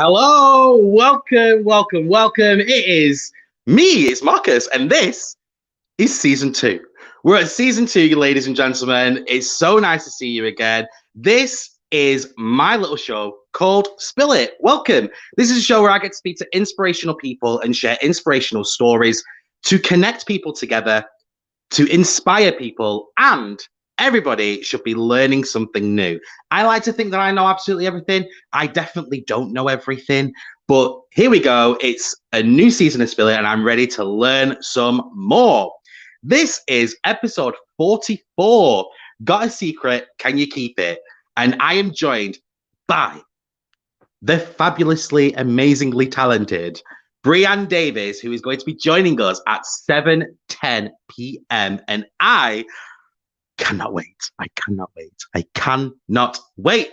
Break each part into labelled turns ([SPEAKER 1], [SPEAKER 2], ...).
[SPEAKER 1] Hello, welcome. It is me, it's Marcus, and this is season two. We're at season two, ladies and gentlemen. It's so nice to see you again. This is my little show called Spill It. Welcome. This is a show where I get to speak to inspirational people and share inspirational stories to connect people together, to inspire people, and everybody should be learning something new. I like to think that I know absolutely everything. I definitely don't know everything, but here we go. It's a new season of Spill It, and I'm ready to learn some more. This is episode 44. Got a secret? Can you keep it? And I am joined by the fabulously, amazingly talented Brianne Davis, who is going to be joining us at 7:10 p.m. And I cannot wait. I cannot wait.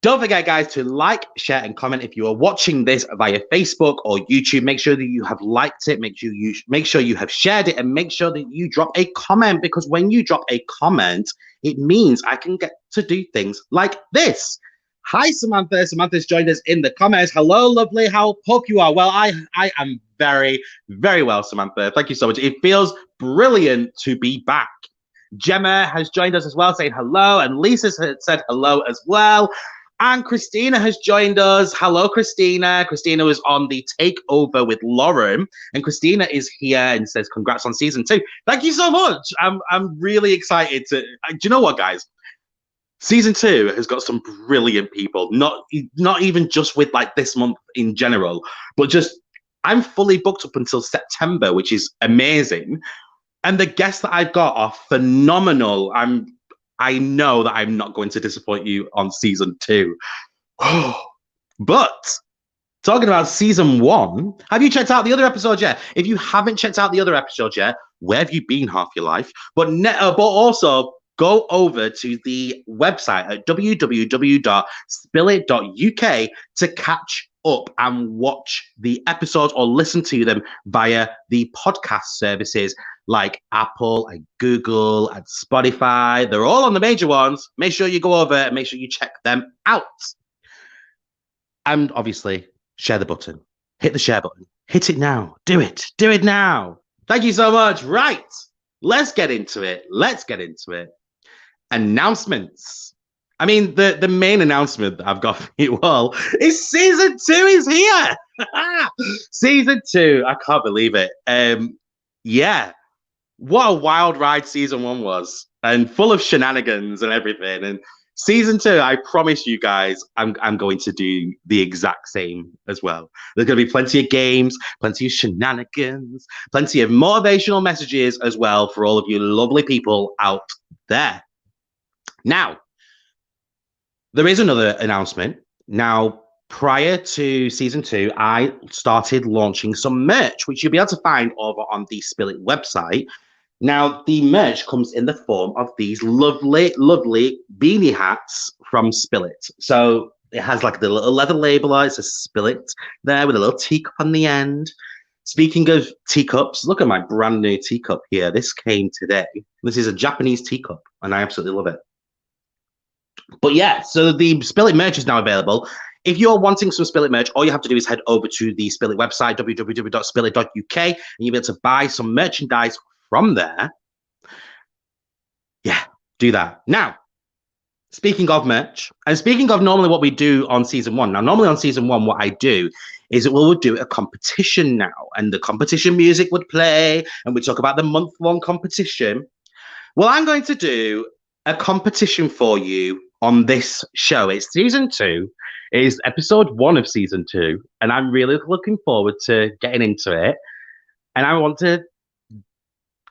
[SPEAKER 1] Don't forget, guys, to like, share, and comment if you are watching this via Facebook or YouTube. Make sure that you have liked it. Make sure you have shared it, and make sure that you drop a comment, because when you drop a comment, it means I can get to do things like this. Hi, Samantha. Samantha's joined us in the comments. Hello, lovely. Hope you are well. I am very, very well, Samantha. Thank you so much. It feels brilliant to be back. Gemma has joined us as well, saying hello, and Lisa said hello as well. And Christina has joined us. Hello, Christina. Christina was on the takeover with Lauren, and Christina is here and says congrats on season 2. Thank you so much. I'm really excited to. Do you know what, guys? Season 2 has got some brilliant people. Not even just with like this month in general, but just I'm fully booked up until September, which is amazing. And the guests that I've got are phenomenal. I know that I'm not going to disappoint you on season 2. But talking about season 1, have you checked out the other episodes yet? If you haven't checked out the other episodes yet, where have you been half your life? But also go over to the website at www.spillit.uk to catch up and watch the episodes or listen to them via the podcast services like Apple and Google and Spotify. They're all on the major ones. Make sure you go over and make sure you check them out. And obviously, share the button. Hit the share button. Hit it now. Do it. Do it now. Thank you so much. Right. Let's get into it. Announcements. I mean, the main announcement that I've got for you all is season 2 is here. Season 2. I can't believe it. Yeah. What a wild ride season 1 was, and full of shenanigans and everything. And season 2, I promise you guys, I'm going to do the exact same as well. There's going to be plenty of games, plenty of shenanigans, plenty of motivational messages as well for all of you lovely people out there. Now, there is another announcement. Now, prior to season 2, I started launching some merch, which you'll be able to find over on the Spill It website. Now, the merch comes in the form of these lovely, lovely beanie hats from Spill It. So it has like the little leather label on it. It says Spill It there with a little teacup on the end. Speaking of teacups, look at my brand new teacup here. This came today. This is a Japanese teacup, and I absolutely love it. But yeah, so the Spill It merch is now available. If you're wanting some Spill It merch, all you have to do is head over to the Spill It website, www.spillit.uk, and you'll be able to buy some merchandise from there. Yeah, do that. Now, speaking of merch, and speaking of normally what we do on season 1. Now, normally on season 1, what I do is that we would do a competition now, and the competition music would play, and we talk about the month-long competition. Well, I'm going to do a competition for you on this show. It's season 2. It's episode 1 of season 2, and I'm really looking forward to getting into it. And I want to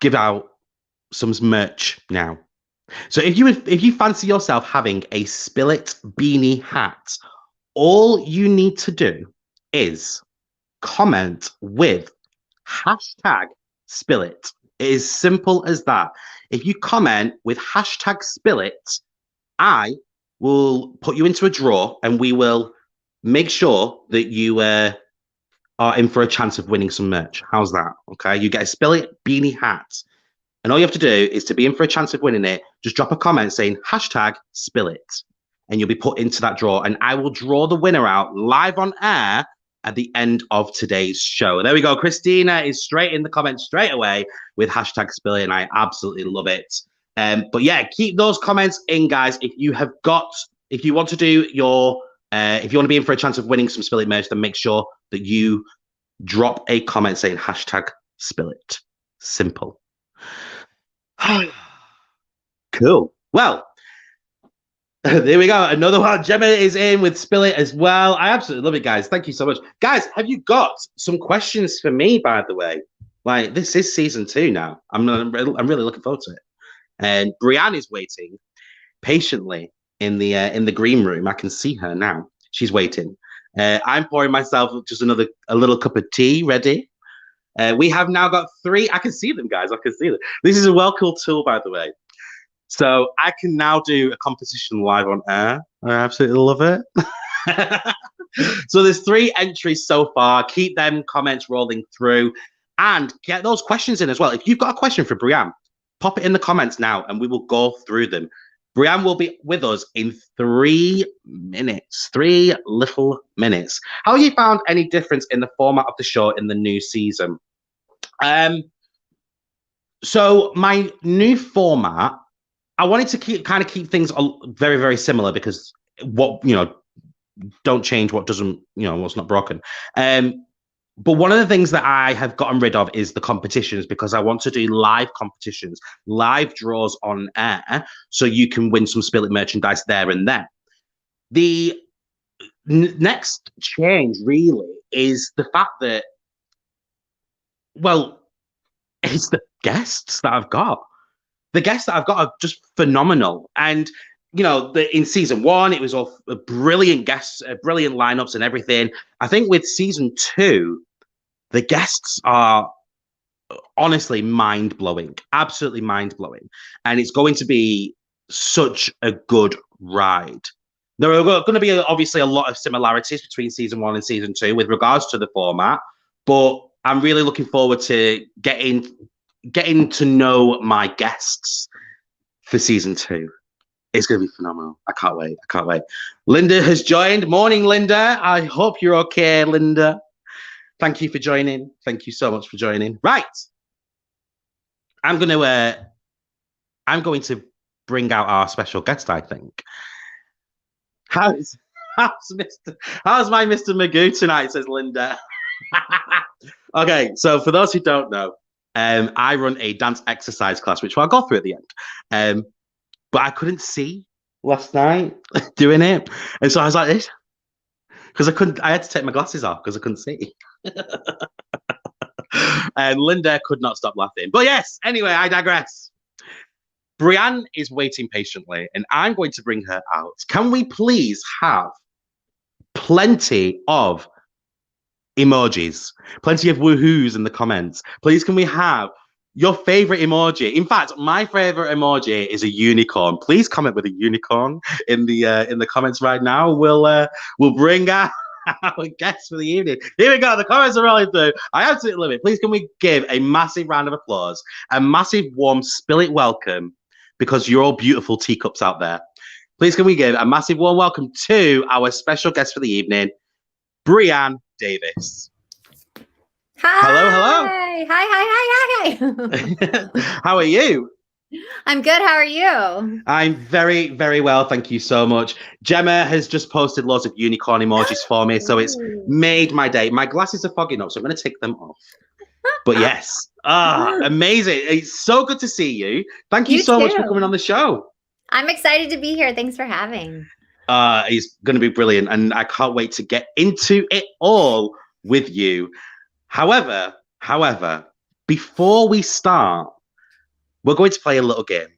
[SPEAKER 1] give out some merch now. So if you fancy yourself having a Spill It beanie hat, all you need to do is comment with hashtag Spill It. It is simple as that. If you comment with hashtag Spill It, I will put you into a draw, and we will make sure that you are in for a chance of winning some merch. How's that? Okay, you get a Spill It beanie hat, and all you have to do is to be in for a chance of winning it. Just drop a comment saying hashtag Spill It, and you'll be put into that draw. And I will draw the winner out live on air at the end of today's show. There we go. Christina is straight in the comments straight away with hashtag Spill It, and I absolutely love it. But yeah, keep those comments in, guys. If you want to do your, if you want to be in for a chance of winning some Spill It merch, then make sure that you drop a comment saying hashtag Spill It. Simple. Cool. Well, there we go. Another one. Gemma is in with Spill It as well. I absolutely love it, guys. Thank you so much. Guys, have you got some questions for me, by the way? Like, this is season 2 now. I'm really looking forward to it. And Brianne is waiting patiently in the green room. I can see her now. She's waiting. I'm pouring myself just a little cup of tea ready. We have now got 3. I can see them, guys. I can see them. This is a well cool tool, by the way. So I can now do a competition live on air. I absolutely love it. So there's 3 entries so far. Keep them comments rolling through and get those questions in as well. If you've got a question for Brianne, pop it in the comments now and we will go through them. Brianne will be with us in 3 minutes, 3 little minutes. How have you found any difference in the format of the show in the new season? So my new format, I wanted to keep things very, very similar because don't change what doesn't, what's not broken. But one of the things that I have gotten rid of is the competitions because I want to do live competitions, live draws on air, so you can win some Spill It merchandise there and then. The next change really is the fact that, well, it's the guests that I've got. The guests that I've got are just phenomenal. And, in season 1, it was all brilliant guests, brilliant lineups and everything. I think with season 2, the guests are honestly mind-blowing, absolutely mind-blowing. And it's going to be such a good ride. There are going to be obviously a lot of similarities between season 1 and season 2 with regards to the format, but I'm really looking forward to getting to know my guests for season 2. It's going to be phenomenal. I can't wait. I can't wait. Linda has joined. Morning, Linda. I hope you're okay, Linda. Thank you for joining. Thank you so much for joining. Right. I'm going to bring out our special guest, I think. How's my Mr. Magoo tonight, says Linda. Okay, so for those who don't know, I run a dance exercise class, which I'll go through at the end. But I couldn't see last night doing it. And so I was like this. Because I had to take my glasses off because I couldn't see. And Linda could not stop laughing. But yes, anyway, I digress. Brianne is waiting patiently, and I'm going to bring her out. Can we please have plenty of emojis, plenty of woohoos in the comments? Please, can we have your favorite emoji? In fact, my favorite emoji is a unicorn. Please comment with a unicorn in the comments right now. We'll bring out our guests for the evening. Here we go. The comments are rolling through. I absolutely love it. Please, can we give a massive round of applause, a massive warm Spill It welcome, because you're all beautiful teacups out there. Please, can we give a massive warm welcome to our special guest for the evening, Brianne Davis.
[SPEAKER 2] Hi.
[SPEAKER 1] Hello.
[SPEAKER 2] Hi.
[SPEAKER 1] How are you?
[SPEAKER 2] I'm good. How are you?
[SPEAKER 1] I'm very, very well. Thank you so much. Gemma has just posted loads of unicorn emojis for me, so it's made my day. My glasses are fogging up, so I'm going to take them off. But yes, amazing. It's so good to see you. Thank you so much for coming on the show.
[SPEAKER 2] I'm excited to be here. Thanks for having.
[SPEAKER 1] It's going to be brilliant, and I can't wait to get into it all with you. However, before we start, we're going to play a little game.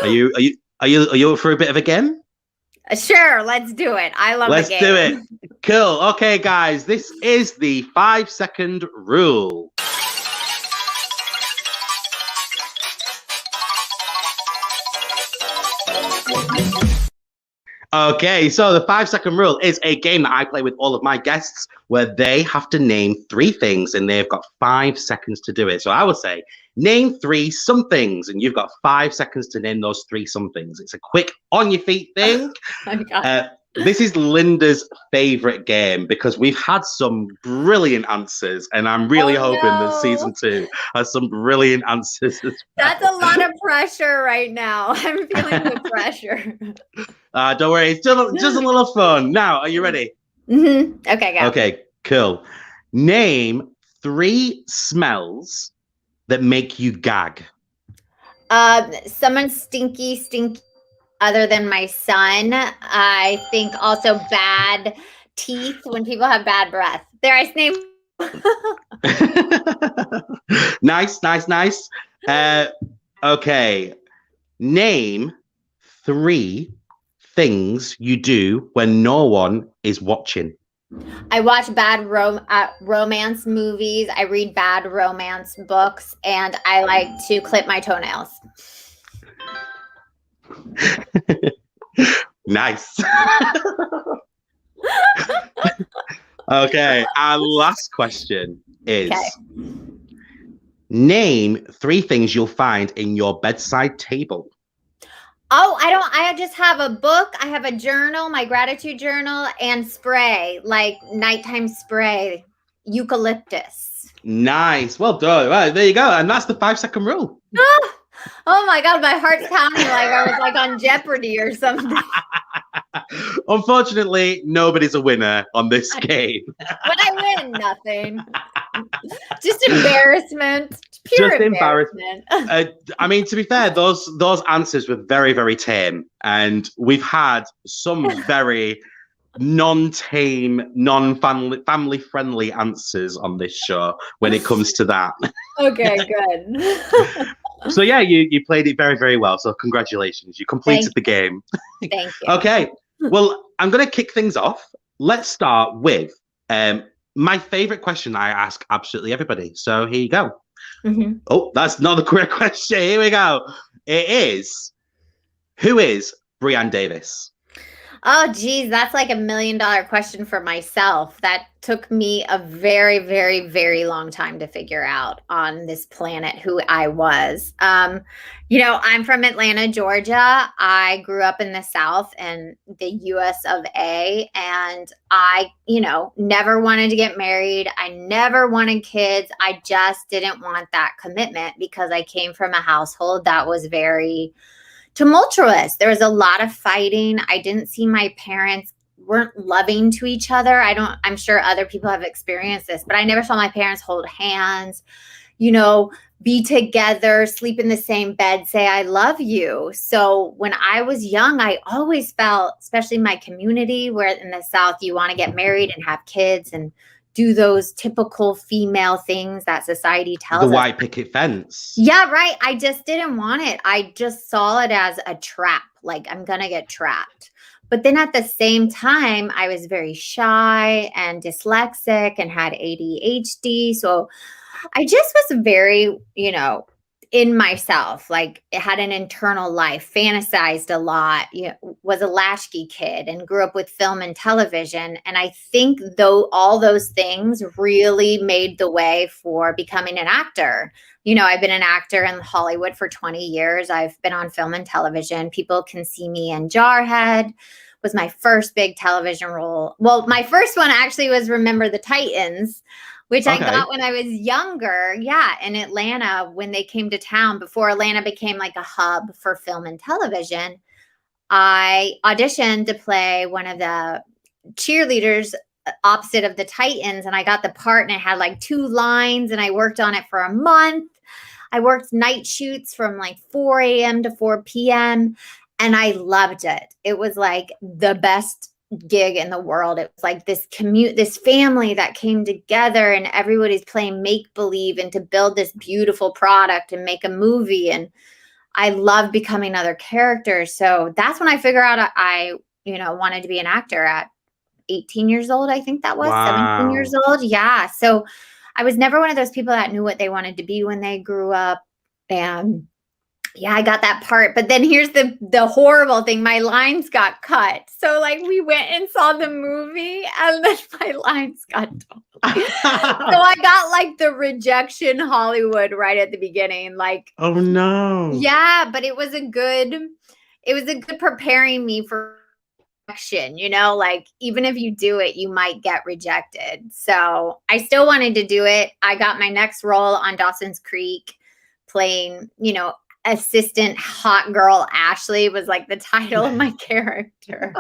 [SPEAKER 1] Are you up for a bit of a game?
[SPEAKER 2] Sure, let's do it. I love
[SPEAKER 1] Let's
[SPEAKER 2] the game.
[SPEAKER 1] do it. Cool. Okay, guys, this is the 5-second rule. Okay, so the 5-second rule is a game that I play with all of my guests where they have to name 3 things and they've got 5 seconds to do it. So I would say Name 3 somethings, and you've got 5 seconds to name those 3 somethings. It's a quick on your feet thing.
[SPEAKER 2] Oh my God.
[SPEAKER 1] This is Linda's favorite game because we've had some brilliant answers, and I'm really hoping that season 2 has some brilliant answers as well.
[SPEAKER 2] That's a lot of pressure right now. I'm feeling the pressure.
[SPEAKER 1] Don't worry, it's just a little fun. Now, are you ready?
[SPEAKER 2] Okay, go.
[SPEAKER 1] Okay, cool. Name 3 smells that make you gag.
[SPEAKER 2] Someone stinky other than my son. I think also bad teeth when people have bad breath. There, I named.
[SPEAKER 1] Nice. Okay. Name 3 things you do when no one is watching.
[SPEAKER 2] I watch bad romance movies. I read bad romance books, and I like to clip my toenails.
[SPEAKER 1] Nice. Okay, our last question is name 3 things you'll find in your bedside table.
[SPEAKER 2] Oh, I just have a book. I have a journal, my gratitude journal, and spray, like nighttime spray, eucalyptus.
[SPEAKER 1] Nice. Well done. Right, there you go. And that's the 5-second rule.
[SPEAKER 2] Oh my God, my heart's pounding like I was like on Jeopardy or something.
[SPEAKER 1] Unfortunately, nobody's a winner on this game.
[SPEAKER 2] But I win nothing. Just embarrassment. Pure
[SPEAKER 1] Just
[SPEAKER 2] embarrassment.
[SPEAKER 1] I mean, to be fair, those answers were very, very tame. And we've had some very non-tame, non-family friendly answers on this show when it comes to that.
[SPEAKER 2] Okay, good.
[SPEAKER 1] So yeah, you played it very, very well. So congratulations. You completed the game.
[SPEAKER 2] Thank you.
[SPEAKER 1] Okay. Well, I'm going to kick things off. Let's start with my favorite question I ask absolutely everybody. So here you go. Oh, that's not the correct question. Here we go. It is, who is Brianne Davis?
[SPEAKER 2] Oh, geez, that's like $1 million question for myself. That took me a very, very, very long time to figure out on this planet who I was. I'm from Atlanta, Georgia. I grew up in the South in the US of A, and I, never wanted to get married. I never wanted kids. I just didn't want that commitment because I came from a household that was very tumultuous. There was a lot of fighting. I didn't see my parents weren't loving to each other. I'm sure other people have experienced this, but I never saw my parents hold hands, be together, sleep in the same bed, say, I love you. So when I was young, I always felt, especially in my community where in the South, you want to get married and have kids and do those typical female things that society tells us.
[SPEAKER 1] The white picket fence.
[SPEAKER 2] Yeah, right. I just didn't want it. I just saw it as a trap. Like, I'm going to get trapped. But then at the same time, I was very shy and dyslexic and had ADHD. So I just was very, in myself, like it had an internal life, fantasized a lot, was a latchkey kid and grew up with film and television. And I think though all those things really made the way for becoming an actor. I've been an actor in Hollywood for 20 years. I've been on film and television. People can see me in Jarhead. Was my first big television role. Well, my first one actually was Remember the Titans, which I got when I was younger. Yeah, in Atlanta, when they came to town, before Atlanta became like a hub for film and television, I auditioned to play one of the cheerleaders opposite of the Titans, and I got the part, and it had like 2 lines, and I worked on it for a month. I worked night shoots from like 4 a.m. to 4 p.m., and I loved it. It was like the best gig in the world. It was like this family that came together, and everybody's playing make-believe and to build this beautiful product and make a movie. And I love becoming other characters. So that's when I figured out I wanted to be an actor at 18 years old. I think that was 17 years old. Yeah. So I was never one of those people that knew what they wanted to be when they grew up. And Yeah, I got that part. But then here's the horrible thing. My lines got cut. So like we went and saw the movie and then my lines got totally. So I got like the rejection Hollywood right at the beginning. Like,
[SPEAKER 1] Oh no.
[SPEAKER 2] yeah, but it was a good preparing me for rejection, like even if you do it, you might get rejected. So I still wanted to do it. I got my next role on Dawson's Creek playing, assistant hot girl Ashley was like the title of my character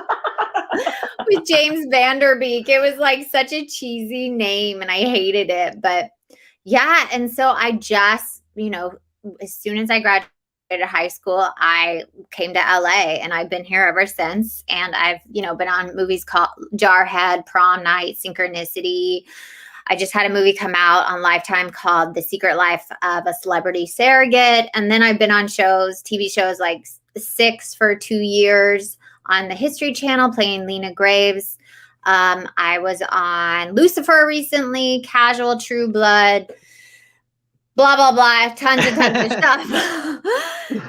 [SPEAKER 2] with James Vanderbeek. It was like such a cheesy name and I hated it. But yeah. And so I just, as soon as I graduated high school, I came to LA and I've been here ever since. And I've, been on movies called Jarhead, Prom Night, Synchronicity. I just had a movie come out on Lifetime called The Secret Life of a Celebrity Surrogate. And then I've been on TV shows like Six for 2 years on the History Channel playing Lena Graves. I was on Lucifer recently, Casual, True Blood, blah, blah, blah, tons of stuff.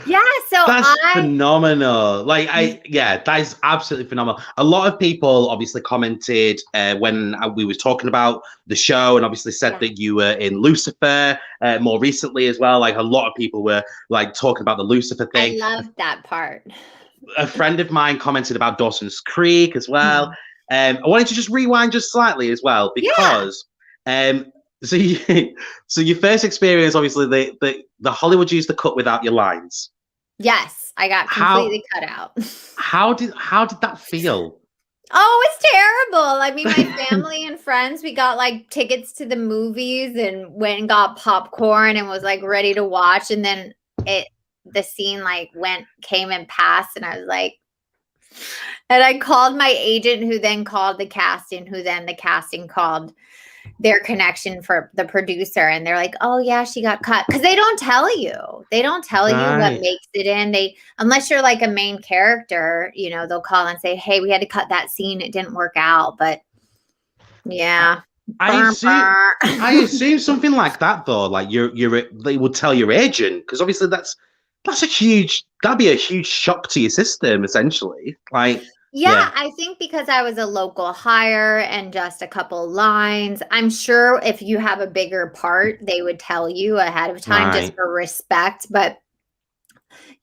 [SPEAKER 2] Yeah, so
[SPEAKER 1] that's phenomenal. That is absolutely phenomenal. A lot of people obviously commented when we was talking about the show and obviously said that you were in Lucifer more recently as well. Like a lot of people were like talking about the Lucifer thing.
[SPEAKER 2] I loved that part.
[SPEAKER 1] A friend of mine commented about Dawson's Creek as well. I wanted to just rewind just slightly as well because so your first experience, obviously the Hollywood used the cut without your lines.
[SPEAKER 2] Yes, I got completely cut out.
[SPEAKER 1] How did that feel?
[SPEAKER 2] Oh, it's terrible. I mean, my family and friends, we got like tickets to the movies and went and got popcorn and was like ready to watch. And then the scene like came and passed. And I was like, and I called my agent who then called the casting, who then the casting called their connection for the producer. And they're like, oh yeah, she got cut. Cause they don't tell you. They don't tell you what makes it in. Unless you're like a main character, they'll call and say, hey, we had to cut that scene. It didn't work out. But yeah.
[SPEAKER 1] I assume something like that though. Like they would tell your agent. Cause obviously that'd be a huge shock to your system essentially. Like,
[SPEAKER 2] yeah, I think because I was a local hire and just a couple lines, I'm sure if you have a bigger part, they would tell you ahead of time just for respect. But,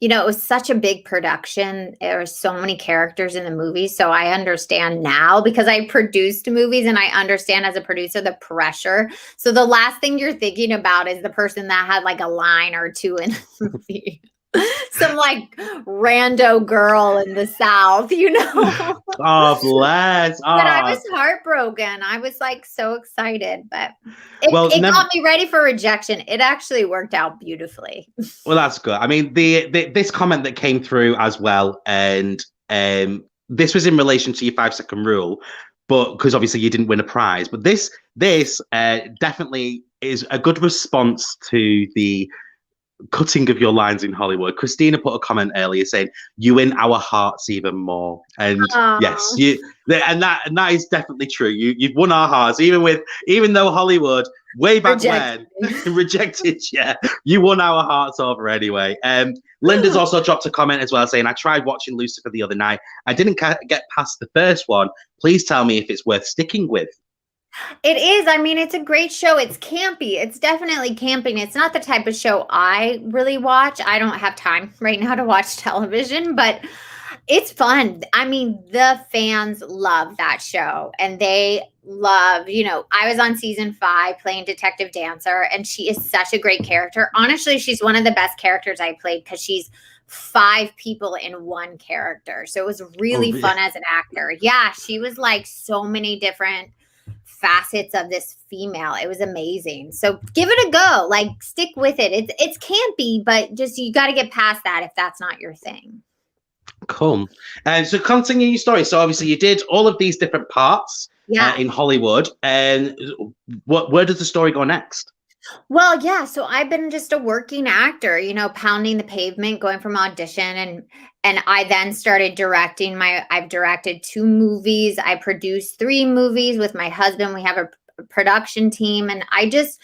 [SPEAKER 2] it was such a big production. There were so many characters in the movie. So I understand now because I produced movies and I understand as a producer the pressure. So the last thing you're thinking about is the person that had like a line or two in the movie. Some like rando girl in the South,
[SPEAKER 1] Oh, bless. Oh.
[SPEAKER 2] But I was heartbroken. I was like so excited, but it got me ready for rejection. It actually worked out beautifully.
[SPEAKER 1] Well, that's good. I mean, this comment that came through as well, and this was in relation to your 5-second rule, but because obviously you didn't win a prize. But this definitely is a good response to the cutting of your lines in Hollywood. Christina put a comment earlier saying you win our hearts even more, and yes, and that is definitely true. You've won our hearts, even though Hollywood way back when rejected you won our hearts over anyway. Linda's also dropped a comment as well saying, I tried watching Lucifer the other night. I didn't get past the first one. Please tell me if it's worth sticking with.
[SPEAKER 2] It is. I mean, it's a great show. It's campy. It's definitely camping. It's not the type of show I really watch. I don't have time right now to watch television, but it's fun. I mean, the fans love that show and they love, I was on season 5 playing Detective Dancer and she is such a great character. Honestly, she's one of the best characters I played because she's 5 people in one character. So it was really fun as an actor. Yeah, she was like so many different facets of this female. It was amazing. So give it a go. Like stick with it. It's campy, but just you got to get past that if that's not your thing.
[SPEAKER 1] Cool. And so continue your story. So obviously you did all of these different parts in Hollywood. And where does the story go next?
[SPEAKER 2] Well, yeah. So I've been just a working actor, pounding the pavement, going from audition and I then started directing I've directed 2 movies. I produced 3 movies with my husband. We have a production team and I just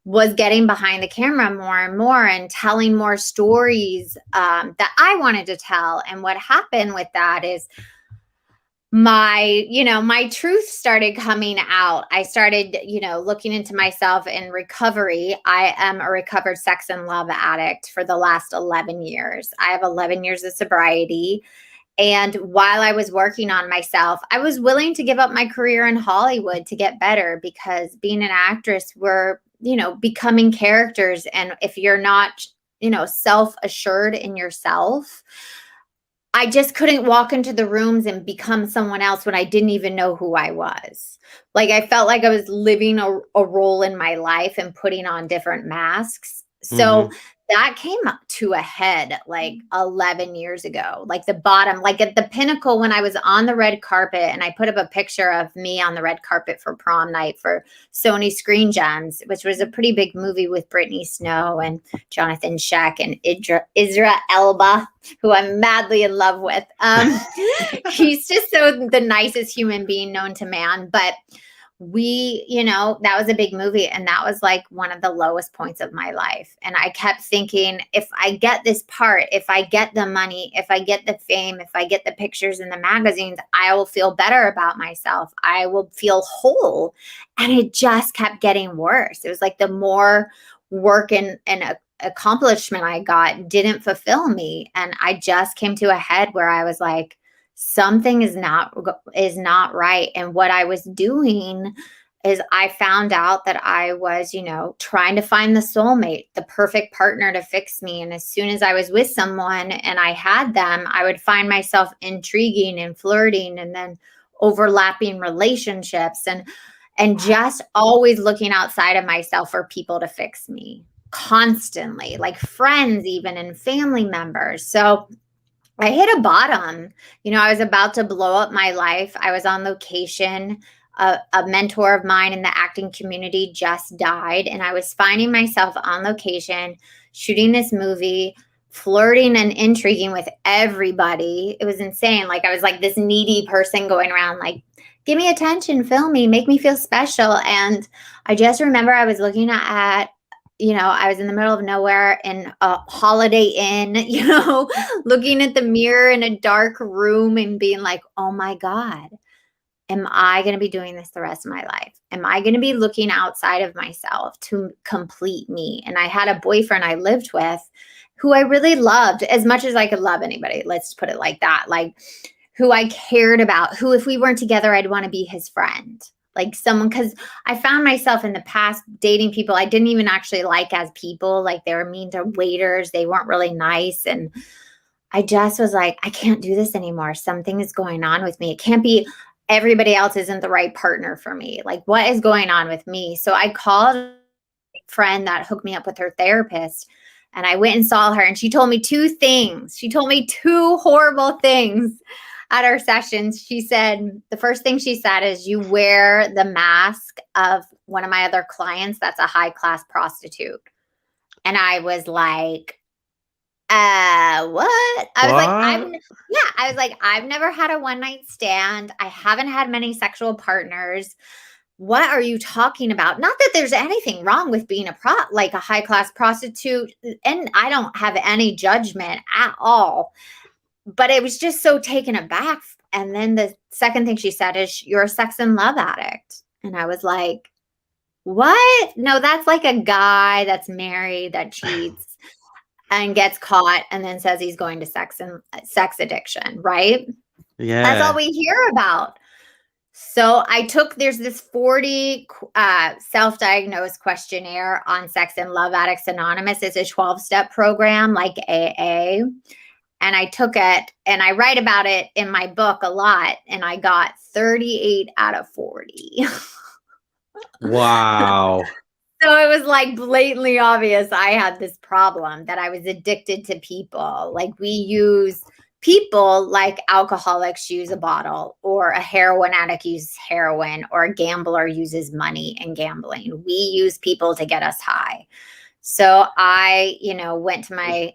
[SPEAKER 2] was getting behind the camera more and more and telling more stories that I wanted to tell. And what happened with that is my truth started coming out. I started, looking into myself in recovery. I am a recovered sex and love addict for the last 11 years. I have 11 years of sobriety. And while I was working on myself, I was willing to give up my career in Hollywood to get better, because being an actress, we're, becoming characters. And if you're not, self-assured in yourself, I just couldn't walk into the rooms and become someone else when I didn't even know who I was. Like, I felt like I was living a role in my life and putting on different masks. So that came up to a head like 11 years ago, like the bottom, like at the pinnacle, when I was on the red carpet, and I put up a picture of me on the red carpet for prom night for Sony Screen Gems, which was a pretty big movie with Brittany Snow and Jonathan Sheck and Idris Elba, who I'm madly in love with. He's just the nicest human being known to man. But that was a big movie, and that was like one of the lowest points of my life. And I kept thinking, if I get this part, if I get the money, if I get the fame, if I get the pictures in the magazines, I will feel better about myself. I will feel whole. And it just kept getting worse. It was like the more work and accomplishment I got didn't fulfill me. And I just came to a head where I was like, something is not right. And what I was doing is I found out that I was, trying to find the soulmate, the perfect partner to fix me. And as soon as I was with someone and I had them, I would find myself intriguing and flirting, and then overlapping relationships, and just always looking outside of myself for people to fix me constantly, like friends, even, and family members. So I hit a bottom. I was about to blow up my life. I was on location. A mentor of mine in the acting community just died. And I was finding myself on location, shooting this movie, flirting and intriguing with everybody. It was insane. Like, I was like this needy person going around like, give me attention, film me, make me feel special. And I just remember I was looking at I was in the middle of nowhere in a Holiday Inn, looking at the mirror in a dark room and being like, oh my God, am I going to be doing this the rest of my life? Am I going to be looking outside of myself to complete me? And I had a boyfriend I lived with who I really loved as much as I could love anybody. Let's put it like that. Like, who I cared about, who, if we weren't together, I'd want to be his friend. Like someone, because I found myself in the past dating people I didn't even actually like as people. Like, they were mean to waiters. They weren't really nice. And I just was like, I can't do this anymore. Something is going on with me. It can't be everybody else isn't the right partner for me. Like, what is going on with me? So I called a friend that hooked me up with her therapist, and I went and saw her, and she told me two things. She told me two horrible things at our sessions. She said, the first thing she said is, you wear the mask of one of my other clients that's a high-class prostitute. And I was like, what? I was like, I've never had a one-night stand. I haven't had many sexual partners. What are you talking about? Not that there's anything wrong with being a high-class prostitute, and I don't have any judgment at all. But it was just so taken aback. And then the second thing she said is, you're a sex and love addict. And I was like, what? No, that's like a guy that's married that cheats and gets caught and then says he's going to sex addiction, right?
[SPEAKER 1] Yeah.
[SPEAKER 2] That's all we hear about. So there's this 40 self-diagnosed questionnaire on Sex and Love Addicts Anonymous. It's a 12-step program like AA. And I took it, and I write about it in my book a lot, and I got 38 out of 40.
[SPEAKER 1] Wow.
[SPEAKER 2] So it was like blatantly obvious I had this problem, that I was addicted to people. Like, we use people like alcoholics use a bottle, or a heroin addict uses heroin, or a gambler uses money and gambling. We use people to get us high. So I, went to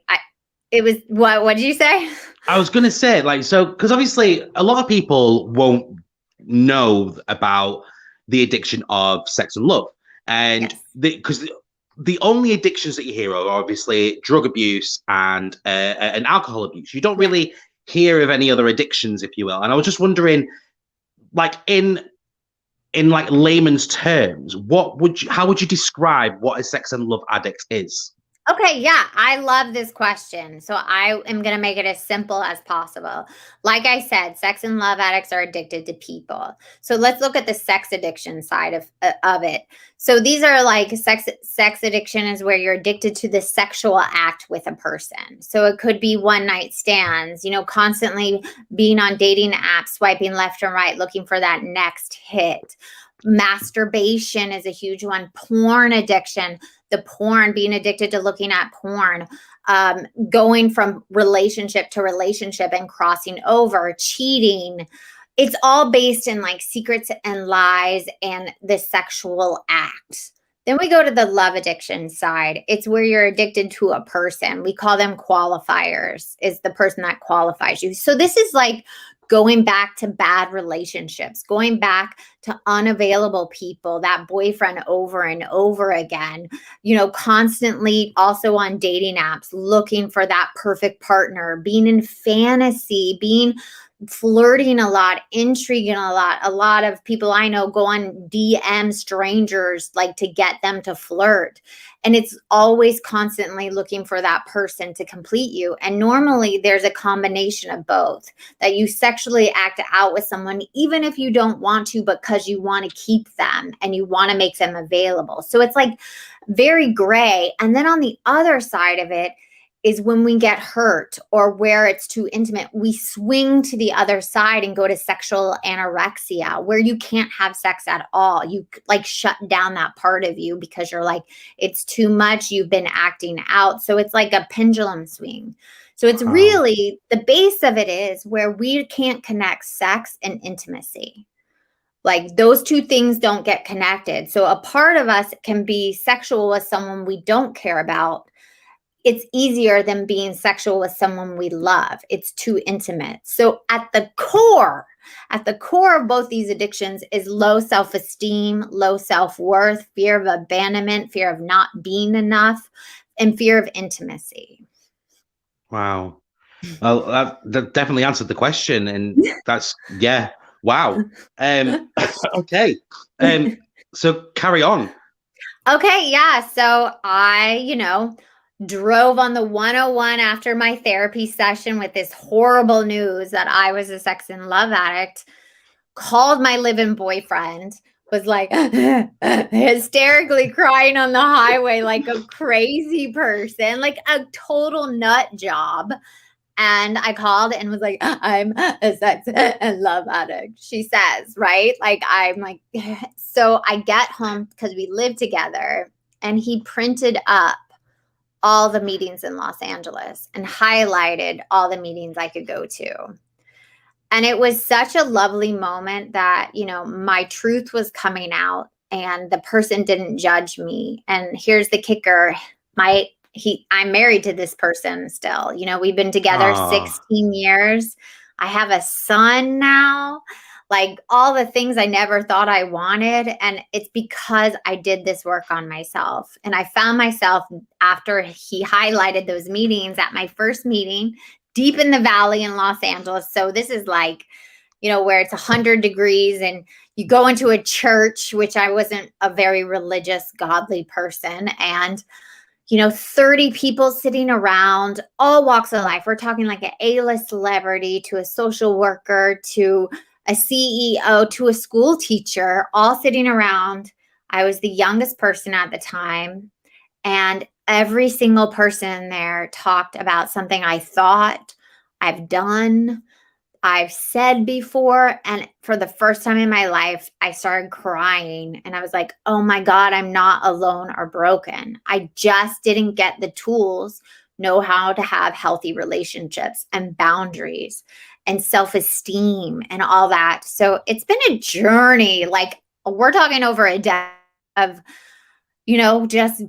[SPEAKER 2] it was, what did you say? I
[SPEAKER 1] was going to say, because obviously a lot of people won't know about the addiction of sex and love. And because the only addictions that you hear are obviously drug abuse and alcohol abuse. You don't really hear of any other addictions, if you will. And I was just wondering, like in like layman's terms, how would you describe what a sex and love addict is?
[SPEAKER 2] Okay, yeah, I love this question. So I am going to make it as simple as possible. Like I said, sex and love addicts are addicted to people. So let's look at the sex addiction side of it. So these are like sex addiction is where you're addicted to the sexual act with a person. So it could be one night stands, constantly being on dating apps, swiping left and right, looking for that next hit. Masturbation is a huge one. Porn addiction, being addicted to looking at porn, going from relationship to relationship and crossing over, cheating. It's all based in like secrets and lies and the sexual act. Then we go to the love addiction side. It's where you're addicted to a person. We call them qualifiers, is the person that qualifies you. So this is like going back to bad relationships, going back to unavailable people, that boyfriend over and over again, constantly also on dating apps, looking for that perfect partner, being in fantasy, flirting a lot, intriguing a lot. A lot of people I know go on DM strangers like to get them to flirt. And it's always constantly looking for that person to complete you. And normally there's a combination of both, that you sexually act out with someone, even if you don't want to, because you want to keep them and you want to make them available. So it's like very gray. And then on the other side of it is when we get hurt or where it's too intimate, we swing to the other side and go to sexual anorexia, where you can't have sex at all. You like shut down that part of you because you're like, it's too much. You've been acting out. So it's like a pendulum swing. So it's really, the base of it is where we can't connect sex and intimacy. Like those two things don't get connected. So a part of us can be sexual with someone we don't care about. It's easier than being sexual with someone we love. It's too intimate. So at the core of both these addictions is low self-esteem, low self-worth, fear of abandonment, fear of not being enough, and fear of intimacy.
[SPEAKER 1] Wow. Well, that definitely answered the question. And that's, yeah. Wow. Okay. So carry on.
[SPEAKER 2] Okay. Yeah. So I, drove on the 101 after my therapy session with this horrible news that I was a sex and love addict, called my live-in boyfriend, was like hysterically crying on the highway like a crazy person, like a total nut job. And I called and was like, I'm a sex and love addict, she says, right? Like, I'm like, so I get home because we live together, and he printed up all the meetings in Los Angeles and highlighted all the meetings I could go to. And it was such a lovely moment that, my truth was coming out and the person didn't judge me. And here's the kicker. I'm married to this person still. We've been together 16 years. I have a son now. Like all the things I never thought I wanted. And it's because I did this work on myself. And I found myself, after he highlighted those meetings, at my first meeting deep in the valley in Los Angeles. So this is like, where it's 100 degrees and you go into a church, which I wasn't a very religious, godly person. And 30 people sitting around, all walks of life. We're talking like an A-list celebrity to a social worker to a CEO to a school teacher, all sitting around. I was the youngest person at the time. And every single person there talked about something I thought, I've done, I've said before. And for the first time in my life, I started crying. And I was like, oh my God, I'm not alone or broken. I just didn't get the tools, know how to have healthy relationships and boundaries and self-esteem and all that. So it's been a journey. Like we're talking over a decade of, just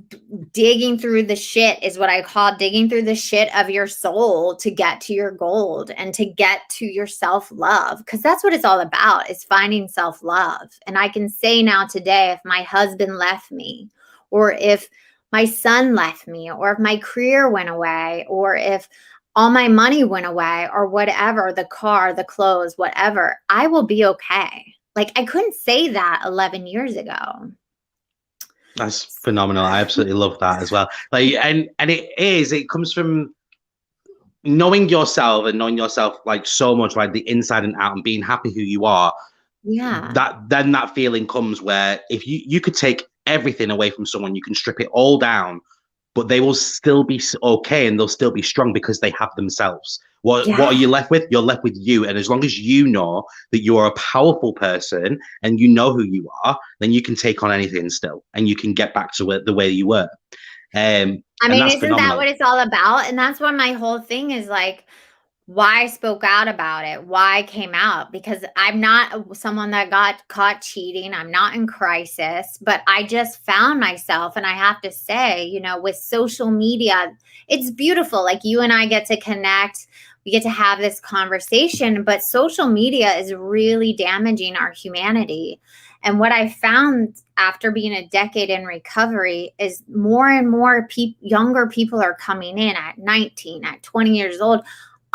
[SPEAKER 2] digging through the shit is what I call digging through the shit of your soul to get to your gold and to get to your self-love. Because that's what it's all about, is finding self-love. And I can say now today, if my husband left me, or if my son left me, or if my career went away, or if all my money went away, or whatever, the car, the clothes, whatever, I will be okay. Like, I couldn't say that 11 years ago.
[SPEAKER 1] That's phenomenal. I absolutely love that as well. Like, and it comes from knowing yourself and knowing yourself like so much, like the inside and out, and being happy who you are.
[SPEAKER 2] Yeah.
[SPEAKER 1] That feeling comes where if you could take everything away from someone, you can strip it all down, but they will still be okay and they'll still be strong because they have themselves. What are you left with? You're left with you. And as long as you know that you're a powerful person and you know who you are, then you can take on anything still, and you can get back to the way you were.
[SPEAKER 2] I mean, isn't
[SPEAKER 1] phenomenal.
[SPEAKER 2] that what it's all about? And that's what my whole thing is, like, why I spoke out about it, why I came out, because I'm not someone that got caught cheating. I'm not in crisis, but I just found myself. And I have to say, you know, with social media, it's beautiful. Like, you and I get to connect, we get to have this conversation, but social media is really damaging our humanity. And what I found after being a decade in recovery is more and more younger people are coming in at 19, at 20 years old,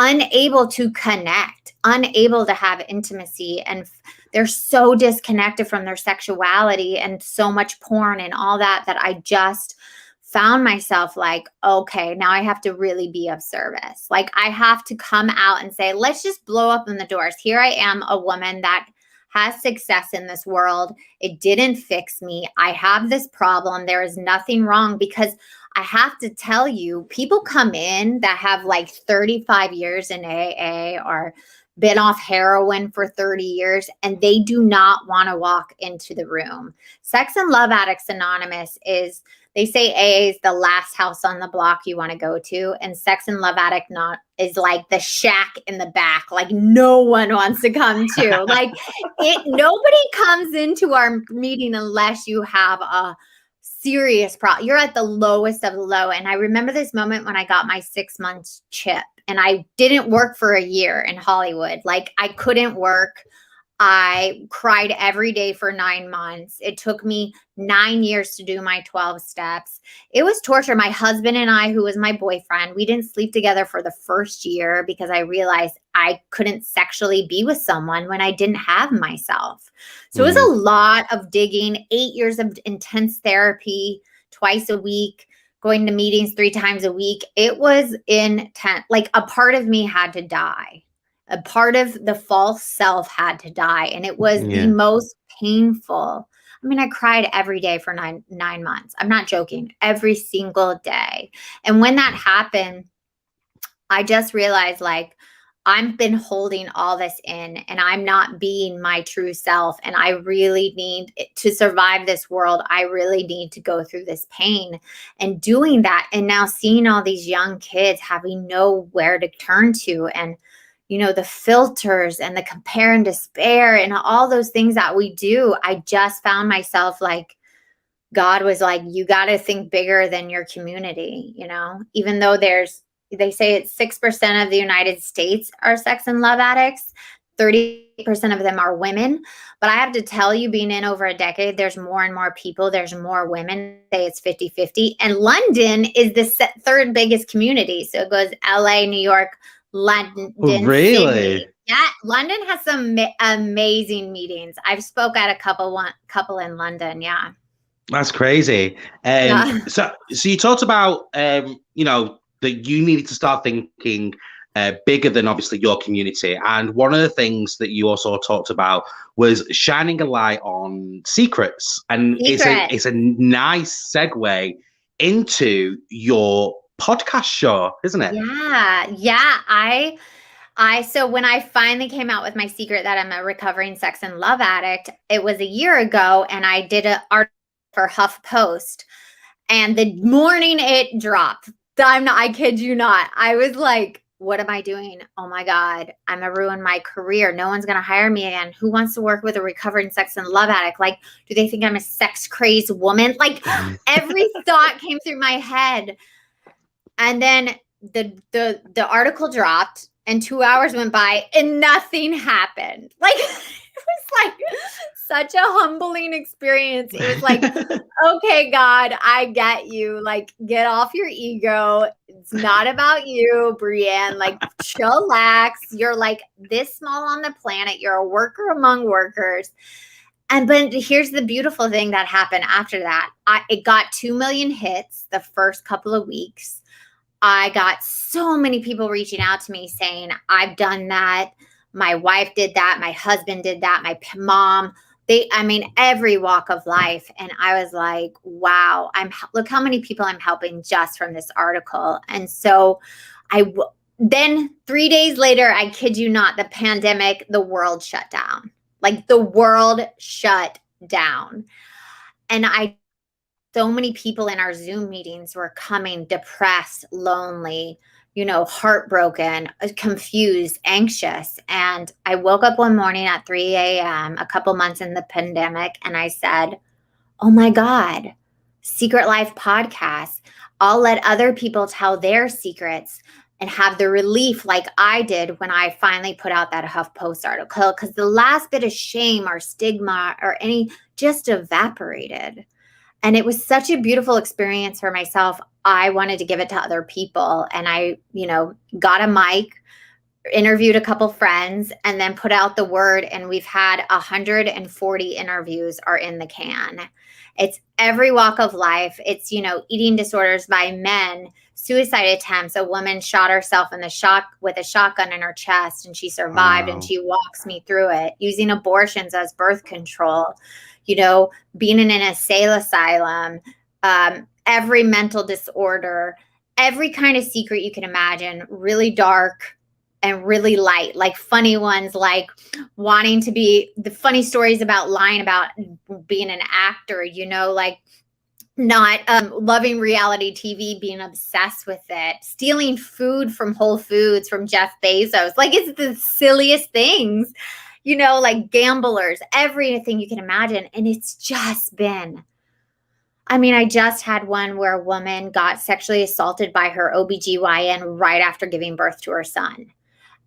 [SPEAKER 2] unable to connect, unable to have intimacy. And they're so disconnected from their sexuality and so much porn and all that, that I just found myself like, okay, now I have to really be of service. Like, I have to come out and say, let's just blow up in the doors. Here I am, a woman that has success in this world. It didn't fix me. I have this problem. There is nothing wrong, because I have to tell you, people come in that have like 35 years in AA or been off heroin for 30 years, and they do not want to walk into the room. Sex and Love Addicts Anonymous is, they say AA is the last house on the block you want to go to, and Sex and Love Addict is like the shack in the back, like no one wants to come to. Like, nobody comes into our meeting unless you have a serious problem. You're at the lowest of the low. And I remember this moment when I got my 6 months chip, and I didn't work for a year in Hollywood. Like, I couldn't work. I cried every day for 9 months. It took me 9 years to do my 12 steps. It was torture. My husband and I, who was my boyfriend, we didn't sleep together for the first year because I realized I couldn't sexually be with someone when I didn't have myself. So it was a lot of digging, 8 years of intense therapy twice a week, going to meetings 3 times a week. It was intense. Like, a part of me had to die. A part of the false self had to die. And it was the most painful. I mean, I cried every day for nine months. I'm not joking. Every single day. And when that happened, I just realized, like, I've been holding all this in, and I'm not being my true self. And I really need to survive this world. I really need to go through this pain, and doing that. And now seeing all these young kids having nowhere to turn to, and, you know, the filters and the compare and despair and all those things that we do, I just found myself like, God was like, you got to think bigger than your community, you know, even though they say it's 6% of the United States are sex and love addicts. 30% of them are women. But I have to tell you, being in over a decade, there's more and more people. There's more women. Say it's 50-50. And London is the third biggest community. So it goes LA, New York, London,
[SPEAKER 1] really?
[SPEAKER 2] Sydney. Yeah, London has some amazing meetings. I've spoke at a couple in London. Yeah,
[SPEAKER 1] that's crazy. So you talked about you know, that you needed to start thinking bigger than obviously your community, and one of the things that you also talked about was shining a light on secrets, and it's a nice segue into your podcast show, isn't it?
[SPEAKER 2] Yeah. So when I finally came out with my secret that I'm a recovering sex and love addict, it was a year ago, and I did an article for HuffPost, and the morning it dropped, I kid you not, I was like, what am I doing? Oh my God, I'm gonna ruin my career. No one's gonna hire me again. Who wants to work with a recovering sex and love addict? Like, do they think I'm a sex crazed woman? Like, every thought came through my head. And then the article dropped, and 2 hours went by and nothing happened. Like, was like such a humbling experience. It was like, okay, God, I get you. Like, get off your ego. It's not about you, Brianne. Like, chillax. You're like this small on the planet. You're a worker among workers. But here's the beautiful thing that happened after that. It got 2 million hits the first couple of weeks. I got so many people reaching out to me saying, I've done that. My wife did that. My husband did that. My mom, every walk of life. And I was like, wow, look how many people I'm helping just from this article. And so then 3 days later, I kid you not, the pandemic, the world shut down. Like the world shut down. And so many people in our Zoom meetings were coming depressed, lonely, heartbroken, confused, anxious. And I woke up one morning at 3 a.m., a couple months in the pandemic, and I said, oh my God, Secret Life podcast. I'll let other people tell their secrets and have the relief like I did when I finally put out that HuffPost article, because the last bit of shame or stigma or any just evaporated. And it was such a beautiful experience for myself. I wanted to give it to other people. And I, got a mic, interviewed a couple friends, and then put out the word. And we've had 140 interviews are in the can. It's every walk of life. It's, eating disorders by men, suicide attempts. A woman shot herself with a shotgun in her chest, and she survived. Wow. And she walks me through it. Using abortions as birth control, being in an asylum, every mental disorder, every kind of secret you can imagine, really dark and really light, like funny ones, like wanting to be the funny stories about lying about being an actor, like not loving reality TV, being obsessed with it, stealing food from Whole Foods, from Jeff Bezos. Like it's the silliest things, like gamblers, everything you can imagine. And it's just been, I just had one where a woman got sexually assaulted by her OBGYN right after giving birth to her son.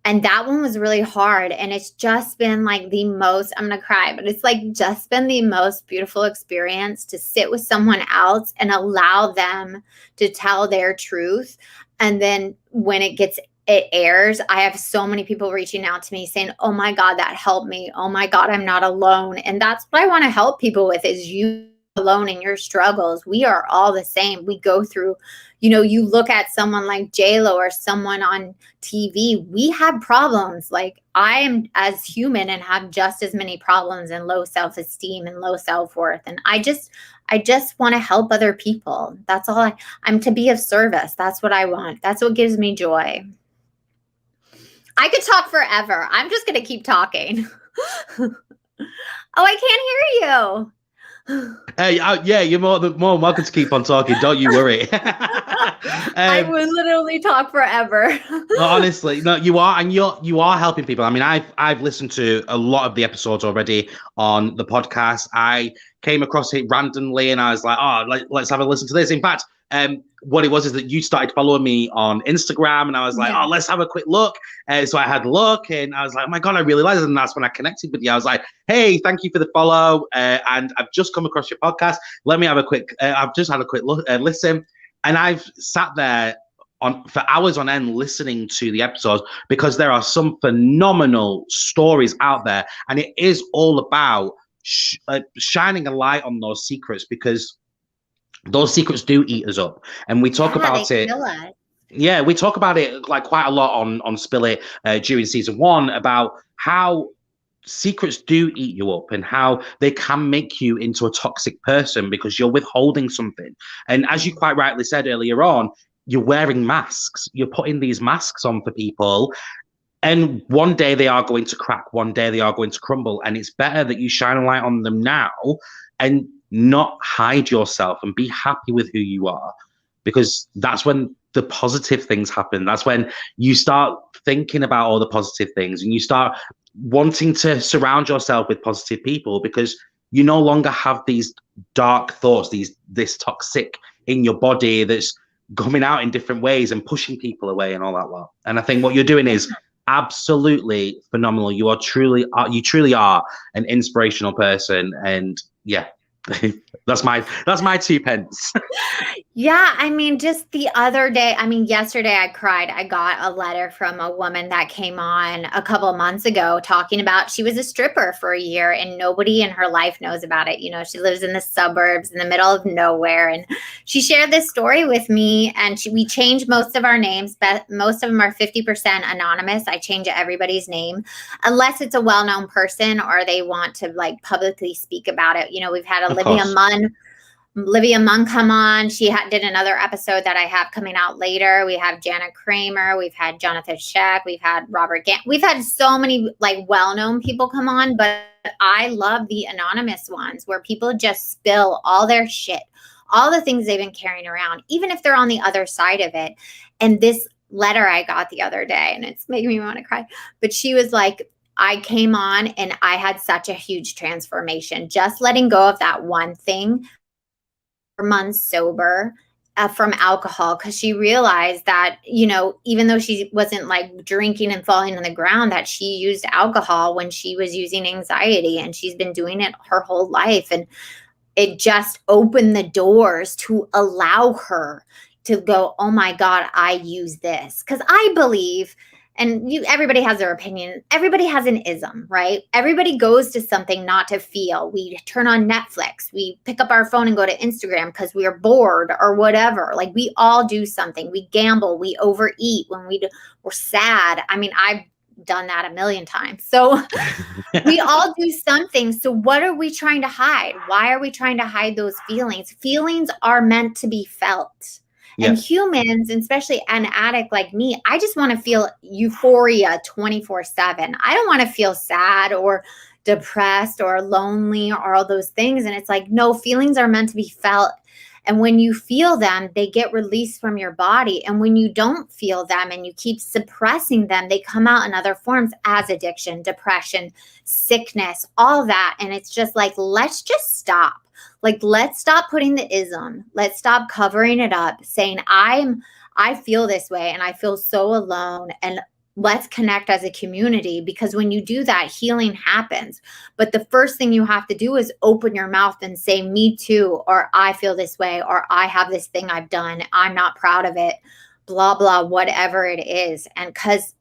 [SPEAKER 2] And that one was really hard. And it's just been like the most, I'm going to cry, but it's like just been the most beautiful experience to sit with someone else and allow them to tell their truth. And then when it airs, I have so many people reaching out to me saying, oh my God, that helped me. Oh my God, I'm not alone. And that's what I want to help people with, is you alone in your struggles. We are all the same. We go through, you look at someone like JLo or someone on TV, we have problems. Like I am as human and have just as many problems and low self-esteem and low self-worth. And I just want to help other people. That's all I'm to be of service. That's what I want. That's what gives me joy. I could talk forever. I'm just going to keep talking. Oh, I can't hear you.
[SPEAKER 1] Hey, yeah, you're more welcome to keep on talking. Don't you worry.
[SPEAKER 2] I would literally talk forever.
[SPEAKER 1] Honestly, no, you are, and you are helping people. I've listened to a lot of the episodes already on the podcast. I came across it randomly, and I was like, oh, let's have a listen to this. In fact, what it was is that you started following me on Instagram, and I was like, oh, let's have a quick look. So I had a look, and I was like, oh my God, I really like it. And that's when I connected with you. I was like, hey, thank you for the follow. And I've just come across your podcast. Let me have a quick, I've just had a quick look, listen. And I've sat there for hours on end listening to the episodes, because there are some phenomenal stories out there. And it is all about shining a light on those secrets, because those secrets do eat us up. And we talk about it. Yeah, we talk about it like quite a lot on Spill It during season 1, about how secrets do eat you up and how they can make you into a toxic person because you're withholding something. And as you quite rightly said earlier on, you're wearing masks. You're putting these masks on for people. And one day they are going to crack. One day they are going to crumble. And it's better that you shine a light on them now and not hide yourself and be happy with who you are, because that's when the positive things happen. That's when you start thinking about all the positive things and you start wanting to surround yourself with positive people, because you no longer have these dark thoughts, this toxic in your body that's coming out in different ways and pushing people away and all that lot. And I think what you're doing is absolutely phenomenal. You truly are an inspirational person. And yeah, that's my 2 pence.
[SPEAKER 2] Yeah, I mean, just the other day, I mean, yesterday I cried. I got a letter from a woman that came on a couple of months ago talking about she was a stripper for a year and nobody in her life knows about it. You know, she lives in the suburbs in the middle of nowhere. And she shared this story with me and we changed most of our names, but most of them are 50% anonymous. I change everybody's name unless it's a well-known person or they want to like publicly speak about it. You know, we've had
[SPEAKER 1] Of course.
[SPEAKER 2] Olivia Munn come on. She did another episode that I have coming out later. We have Janet Kramer. We've had Jonathan Sheck. We've had Robert Gant. We've had so many like well-known people come on, but I love the anonymous ones where people just spill all their shit, all the things they've been carrying around, even if they're on the other side of it. And this letter I got the other day, and it's making me want to cry, but she was like, I came on and I had such a huge transformation, just letting go of that one thing. Months sober from alcohol because she realized that, you know, even though she wasn't like drinking and falling on the ground, that she used alcohol when she was using anxiety, and she's been doing it her whole life. And it just opened the doors to allow her to go, oh my God, I use this. Because I believe, and everybody has their opinion. Everybody has an ism, right? Everybody goes to something not to feel. We turn on Netflix. We pick up our phone and go to Instagram because we are bored or whatever. Like we all do something. We gamble. We overeat when we're sad. I mean, I've done that a million times. So we all do something. So what are we trying to hide? Why are we trying to hide those feelings? Feelings are meant to be felt. And humans, especially an addict like me, I just want to feel euphoria 24/7. I don't want to feel sad or depressed or lonely or all those things. And it's like, no, feelings are meant to be felt. And when you feel them, they get released from your body. And when you don't feel them and you keep suppressing them, they come out in other forms as addiction, depression, sickness, all that. And it's just like, let's just stop. Like, let's stop putting the ism. Let's stop covering it up, saying I feel this way and I feel so alone. And let's connect as a community, because when you do that, healing happens. But the first thing you have to do is open your mouth and say, me too, or I feel this way, or I have this thing I've done. I'm not proud of it, blah, blah, whatever it is. And because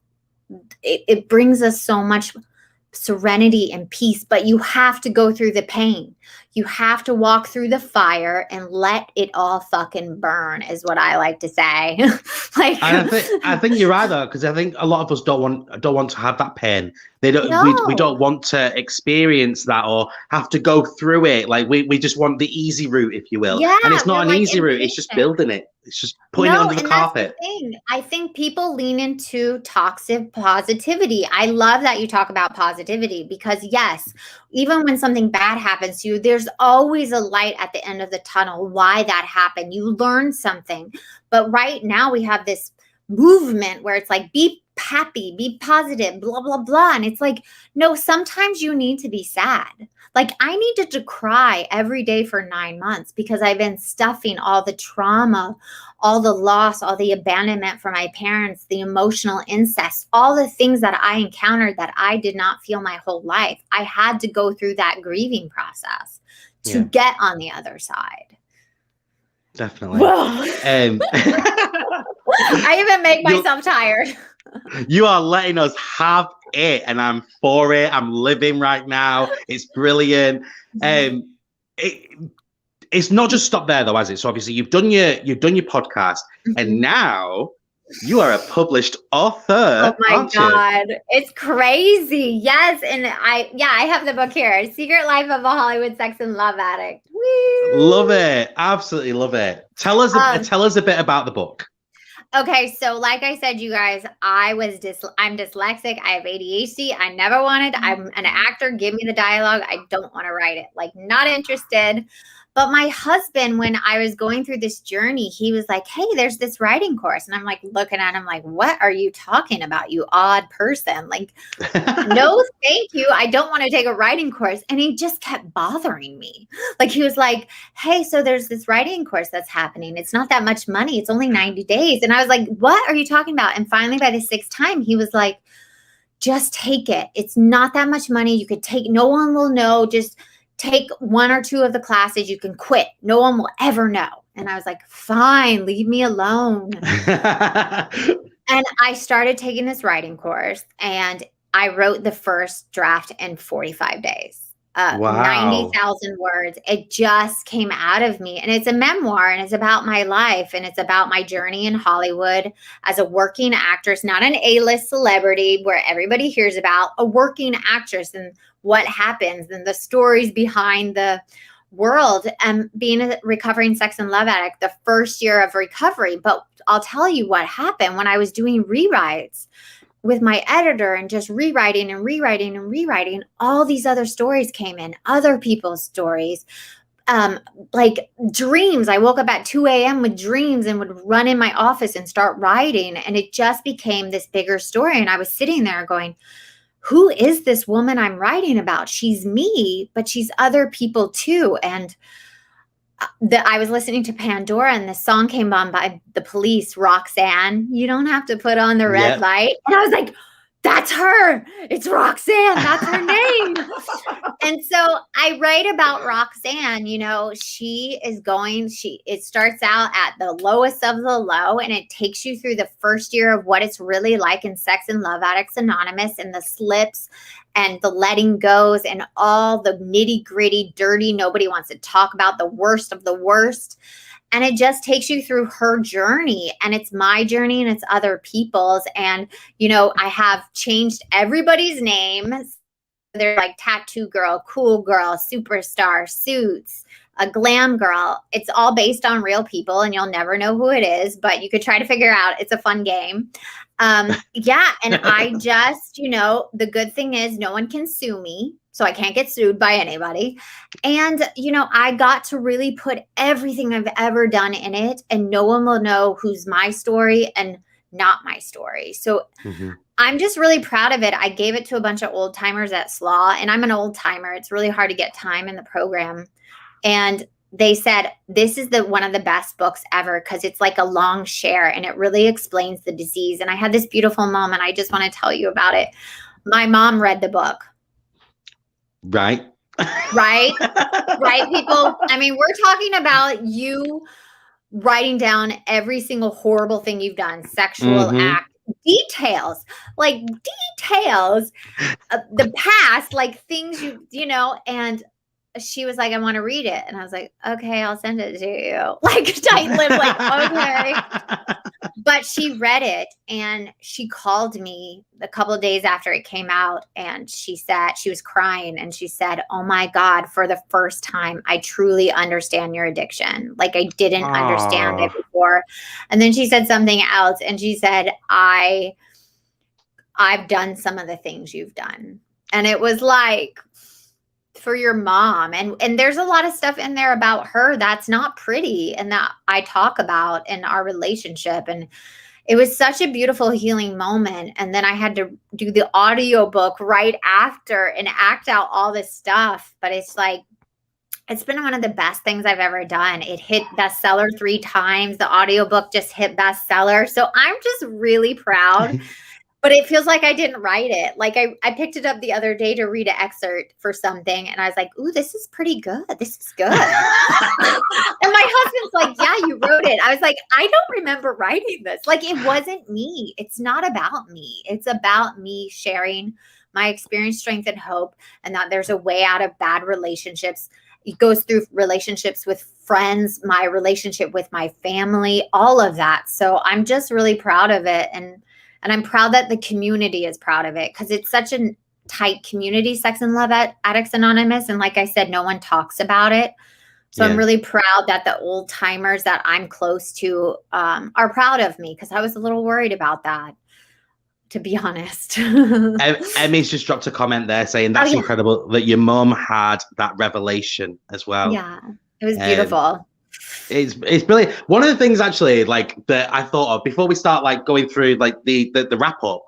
[SPEAKER 2] it brings us so much serenity and peace, but you have to go through the pain. You have to walk through the fire and let it all fucking burn, is what I like to say. Like,
[SPEAKER 1] and I think you're right though, because I think a lot of us don't want to have that pain. We don't want to experience that or have to go through it. Like we just want the easy route, if you will.
[SPEAKER 2] Yeah,
[SPEAKER 1] and it's not an easy route. It's just building it. It's just putting it under the carpet.
[SPEAKER 2] That's the thing. I think people lean into toxic positivity. I love that you talk about positivity, because yes, even when something bad happens to you, there's always a light at the end of the tunnel. Why that happened? You learn something. But right now we have this movement where it's like, be happy, be positive, blah, blah, blah. And it's like, no, sometimes you need to be sad. Like, I needed to cry every day for 9 months because I've been stuffing all the trauma, all the loss, all the abandonment from my parents, the emotional incest, all the things that I encountered that I did not feel my whole life. I had to go through that grieving process to get on the other side.
[SPEAKER 1] Definitely.
[SPEAKER 2] I even make myself tired.
[SPEAKER 1] You are letting us have it, and I'm for it. I'm living right now. It's brilliant. It's not just stopped there though, has it? So obviously you've done your podcast, and now you are a published author.
[SPEAKER 2] Oh my God. It's crazy. Yes. And I have the book here. Secret Life of a Hollywood Sex and Love Addict. Woo!
[SPEAKER 1] Love it. Absolutely love it. Tell us a bit about the book.
[SPEAKER 2] Okay, so like I said, you guys, I'm dyslexic. I have ADHD. I'm an actor. Give me the dialogue. I don't want to write it. Like, not interested. But my husband, when I was going through this journey, he was like, hey, there's this writing course. And I'm like, looking at him like, what are you talking about, you odd person? Like, no, thank you. I don't want to take a writing course. And he just kept bothering me. Like, he was like, hey, so there's this writing course that's happening. It's not that much money. It's only 90 days. And I was like, what are you talking about? And finally, by the 6th time, he was like, just take it. It's not that much money. You could take, no one will know. Just take 1 or 2 of the classes. You can quit. No one will ever know. And I was like, fine, leave me alone. And I started taking this writing course, and I wrote the first draft in 45 days.
[SPEAKER 1] Wow.
[SPEAKER 2] 90,000 words. It just came out of me. And it's a memoir, and it's about my life, and it's about my journey in Hollywood as a working actress, not an A-list celebrity where everybody hears about, a working actress, and what happens and the stories behind the world, and being a recovering sex and love addict, the first year of recovery. But I'll tell you what happened when I was doing rewrites with my editor and just rewriting and rewriting and rewriting. All these other stories came in, other people's stories, like dreams. I woke up at 2 a.m. with dreams and would run in my office and start writing. And it just became this bigger story. And I was sitting there going, who is this woman I'm writing about? She's me, but she's other people too. And I was listening to Pandora, and the song came on by The Police, Roxanne. You don't have to put on the red light. And I was like, that's her. It's Roxanne. That's her name. And so I write about Roxanne. You know, it starts out at the lowest of the low, and it takes you through the first year of what it's really like in Sex and Love Addicts Anonymous, and the slips and the letting goes and all the nitty gritty, dirty, nobody wants to talk about, the worst of the worst. And it just takes you through her journey, and it's my journey, and it's other people's. And, you know, I have changed everybody's names. They're like tattoo girl, cool girl, superstar, suits, a glam girl. It's all based on real people, and you'll never know who it is, but you could try to figure out. It's a fun game. Yeah. And I just, you know, the good thing is no one can sue me, so I can't get sued by anybody. And, you know, I got to really put everything I've ever done in it, and no one will know who's my story and not my story. So I'm just really proud of it. I gave it to a bunch of old timers at SLAW, and I'm an old timer. It's really hard to get time in the program. And they said, this is one of the best books ever, because it's like a long share, and it really explains the disease. And I had this beautiful moment. I just want to tell you about it. My mom read the book.
[SPEAKER 1] Right.
[SPEAKER 2] Right, people. I mean, we're talking about you writing down every single horrible thing you've done, sexual act, details, the past, like things you know, and she was like, I want to read it. And I was like, okay, I'll send it to you. Like tight-lipped, like, okay. But she read it, and she called me a couple of days after it came out, and she said, she was crying, and she said, oh my God, for the first time, I truly understand your addiction. Like I didn't understand it before. And then she said something else, and she said, I've done some of the things you've done. And it was like, for your mom. And there's a lot of stuff in there about her that's not pretty, and that I talk about in our relationship. And it was such a beautiful healing moment. And then I had to do the audiobook right after and act out all this stuff. But it's like, it's been one of the best things I've ever done. It hit bestseller 3 times. The audiobook just hit bestseller. So I'm just really proud. But it feels like I didn't write it. Like I picked it up the other day to read an excerpt for something, and I was like, ooh, this is pretty good. This is good. And my husband's like, yeah, you wrote it. I was like, I don't remember writing this. Like, it wasn't me. It's not about me. It's about me sharing my experience, strength, and hope, and that there's a way out of bad relationships. It goes through relationships with friends, my relationship with my family, all of that. So I'm just really proud of it. And I'm proud that the community is proud of it, because it's such a tight community, Sex and Love Addicts Anonymous. And like I said, no one talks about it. So I'm really proud that the old timers that I'm close to are proud of me, because I was a little worried about that, to be honest.
[SPEAKER 1] Emmy's just dropped a comment there saying that's incredible that your mom had that revelation as well.
[SPEAKER 2] Yeah, it was beautiful.
[SPEAKER 1] It's brilliant. One of the things actually, like, that I thought of before we start, like, going through like the wrap up.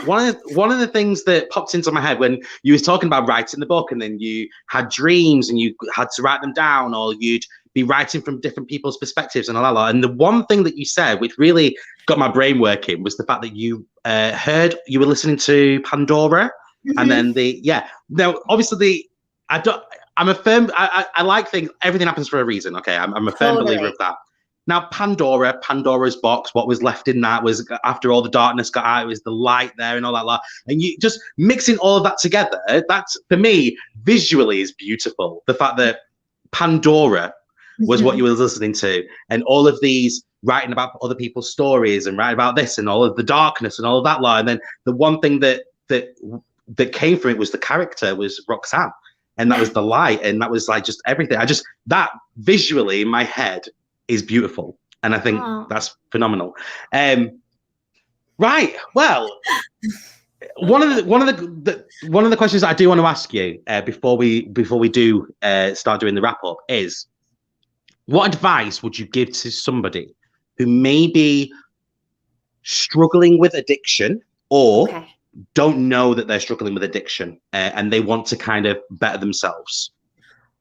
[SPEAKER 1] One of the things that popped into my head when you was talking about writing the book, and then you had dreams and you had to write them down, or you'd be writing from different people's perspectives and all that. And the one thing that you said, which really got my brain working, was the fact that you heard you were listening to Pandora, and then now obviously I like things. Everything happens for a reason. Okay, I'm a firm believer of that. Now, Pandora's box, what was left in that was, after all the darkness got out, it was the light there and all that. And you just mixing all of that together, that's, for me, visually is beautiful. The fact that Pandora was what you were listening to, and all of these writing about other people's stories and writing about this and all of the darkness and all of that lot. And then the one thing that came from it was the character was Roxanne. And that was the light. And that was like just everything. That visually in my head is beautiful, and I think that's phenomenal. Right. Well, one of the questions that I do want to ask you before we do start doing the wrap up is, what advice would you give to somebody who may be struggling with addiction or don't know that they're struggling with addiction and they want to kind of better themselves?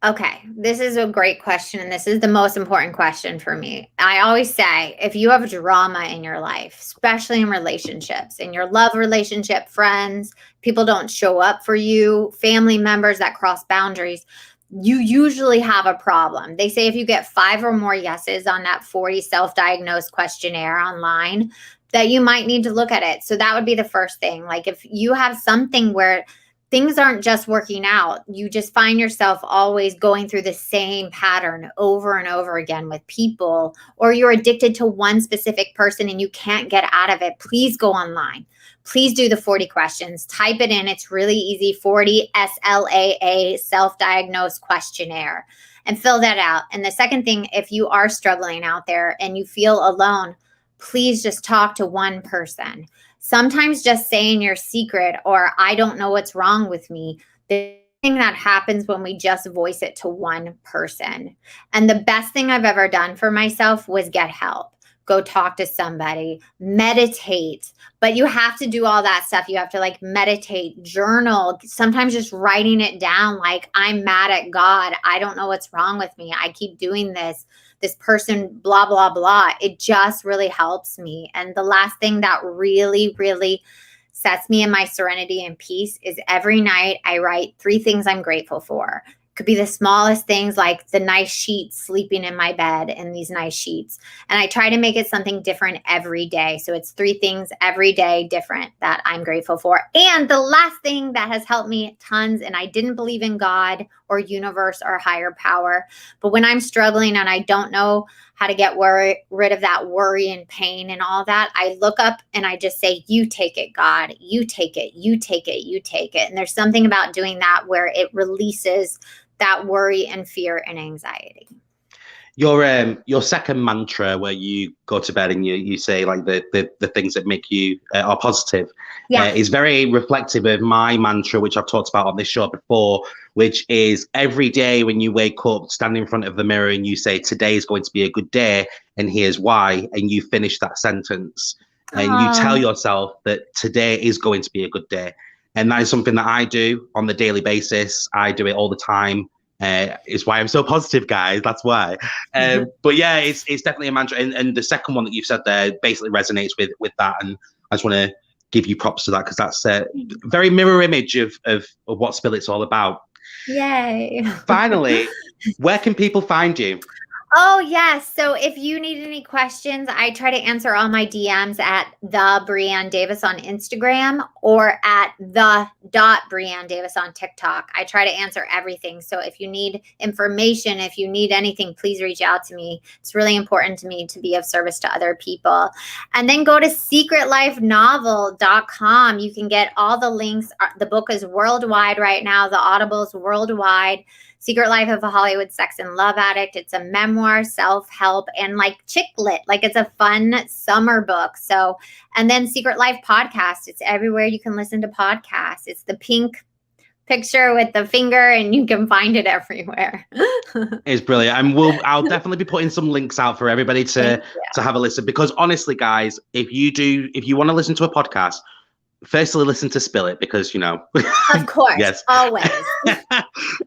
[SPEAKER 2] Okay, this is a great question, and this is the most important question for me. I always say, if you have drama in your life, especially in relationships, in your love relationship, friends, people don't show up for you, family members that cross boundaries, you usually have a problem. They say if you get 5 or more yeses on that 40 self-diagnosed questionnaire online, that you might need to look at it. So that would be the first thing. Like, if you have something where things aren't just working out, you just find yourself always going through the same pattern over and over again with people, or you're addicted to one specific person and you can't get out of it, please go online. Please do the 40 questions. Type it in. It's really easy. 40 SLAA, self-diagnosed questionnaire, and fill that out. And the second thing, if you are struggling out there and you feel alone, please just talk to one person. Sometimes just saying your secret, or I don't know what's wrong with me, the thing that happens when we just voice it to one person. And the best thing I've ever done for myself was get help. Go talk to somebody, meditate. But you have to do all that stuff. You have to like meditate, journal, sometimes just writing it down, like, I'm mad at God. I don't know what's wrong with me. I keep doing this person, blah, blah, blah. It just really helps me. And the last thing that really, really sets me in my serenity and peace is every night I write 3 things I'm grateful for. Could be the smallest things, like the nice sheets, sleeping in my bed in these nice sheets. And I try to make it something different every day. So it's 3 things every day different that I'm grateful for. And the last thing that has helped me tons, and I didn't believe in God or universe or higher power, but when I'm struggling and I don't know how to get rid of that worry and pain and all that, I look up and I just say, you take it, God, you take it, you take it, you take it. And there's something about doing that where it releases that worry and fear and anxiety.
[SPEAKER 1] Your second mantra, where you go to bed and you say like the things that make you are positive, is very reflective of my mantra, which I've talked about on this show before, which is every day when you wake up, stand in front of the mirror and you say, today is going to be a good day and here's why, and you finish that sentence and you tell yourself that today is going to be a good day. And that is something that I do on the daily basis. I do it all the time. It's why I'm so positive, guys. That's why. But yeah, it's definitely a mantra. And the second one that you've said there basically resonates with that. And I just want to give you props to that, because that's a very mirror image of what Spirit's all about.
[SPEAKER 2] Yay.
[SPEAKER 1] Finally, where can people find you?
[SPEAKER 2] Oh, yes. So if you need any questions, I try to answer all my DMs at the Brianne Davis on Instagram or at the.Brianne Davis on TikTok. I try to answer everything. So if you need information, if you need anything, please reach out to me. It's really important to me to be of service to other people. And then go to secretlifenovel.com. You can get all the links. The book is worldwide right now. The Audible's worldwide. Secret Life of a Hollywood Sex and Love Addict. It's a memoir, self-help, and like chick lit. Like, it's a fun summer book. So, and then Secret Life podcast. It's everywhere you can listen to podcasts. It's the pink picture with the finger, and you can find it everywhere.
[SPEAKER 1] It's brilliant. And I'll definitely be putting some links out for everybody to have a listen, because honestly, guys, if you want to listen to a podcast, firstly, listen to Spill It because,
[SPEAKER 2] Of course,
[SPEAKER 1] yes.
[SPEAKER 2] always.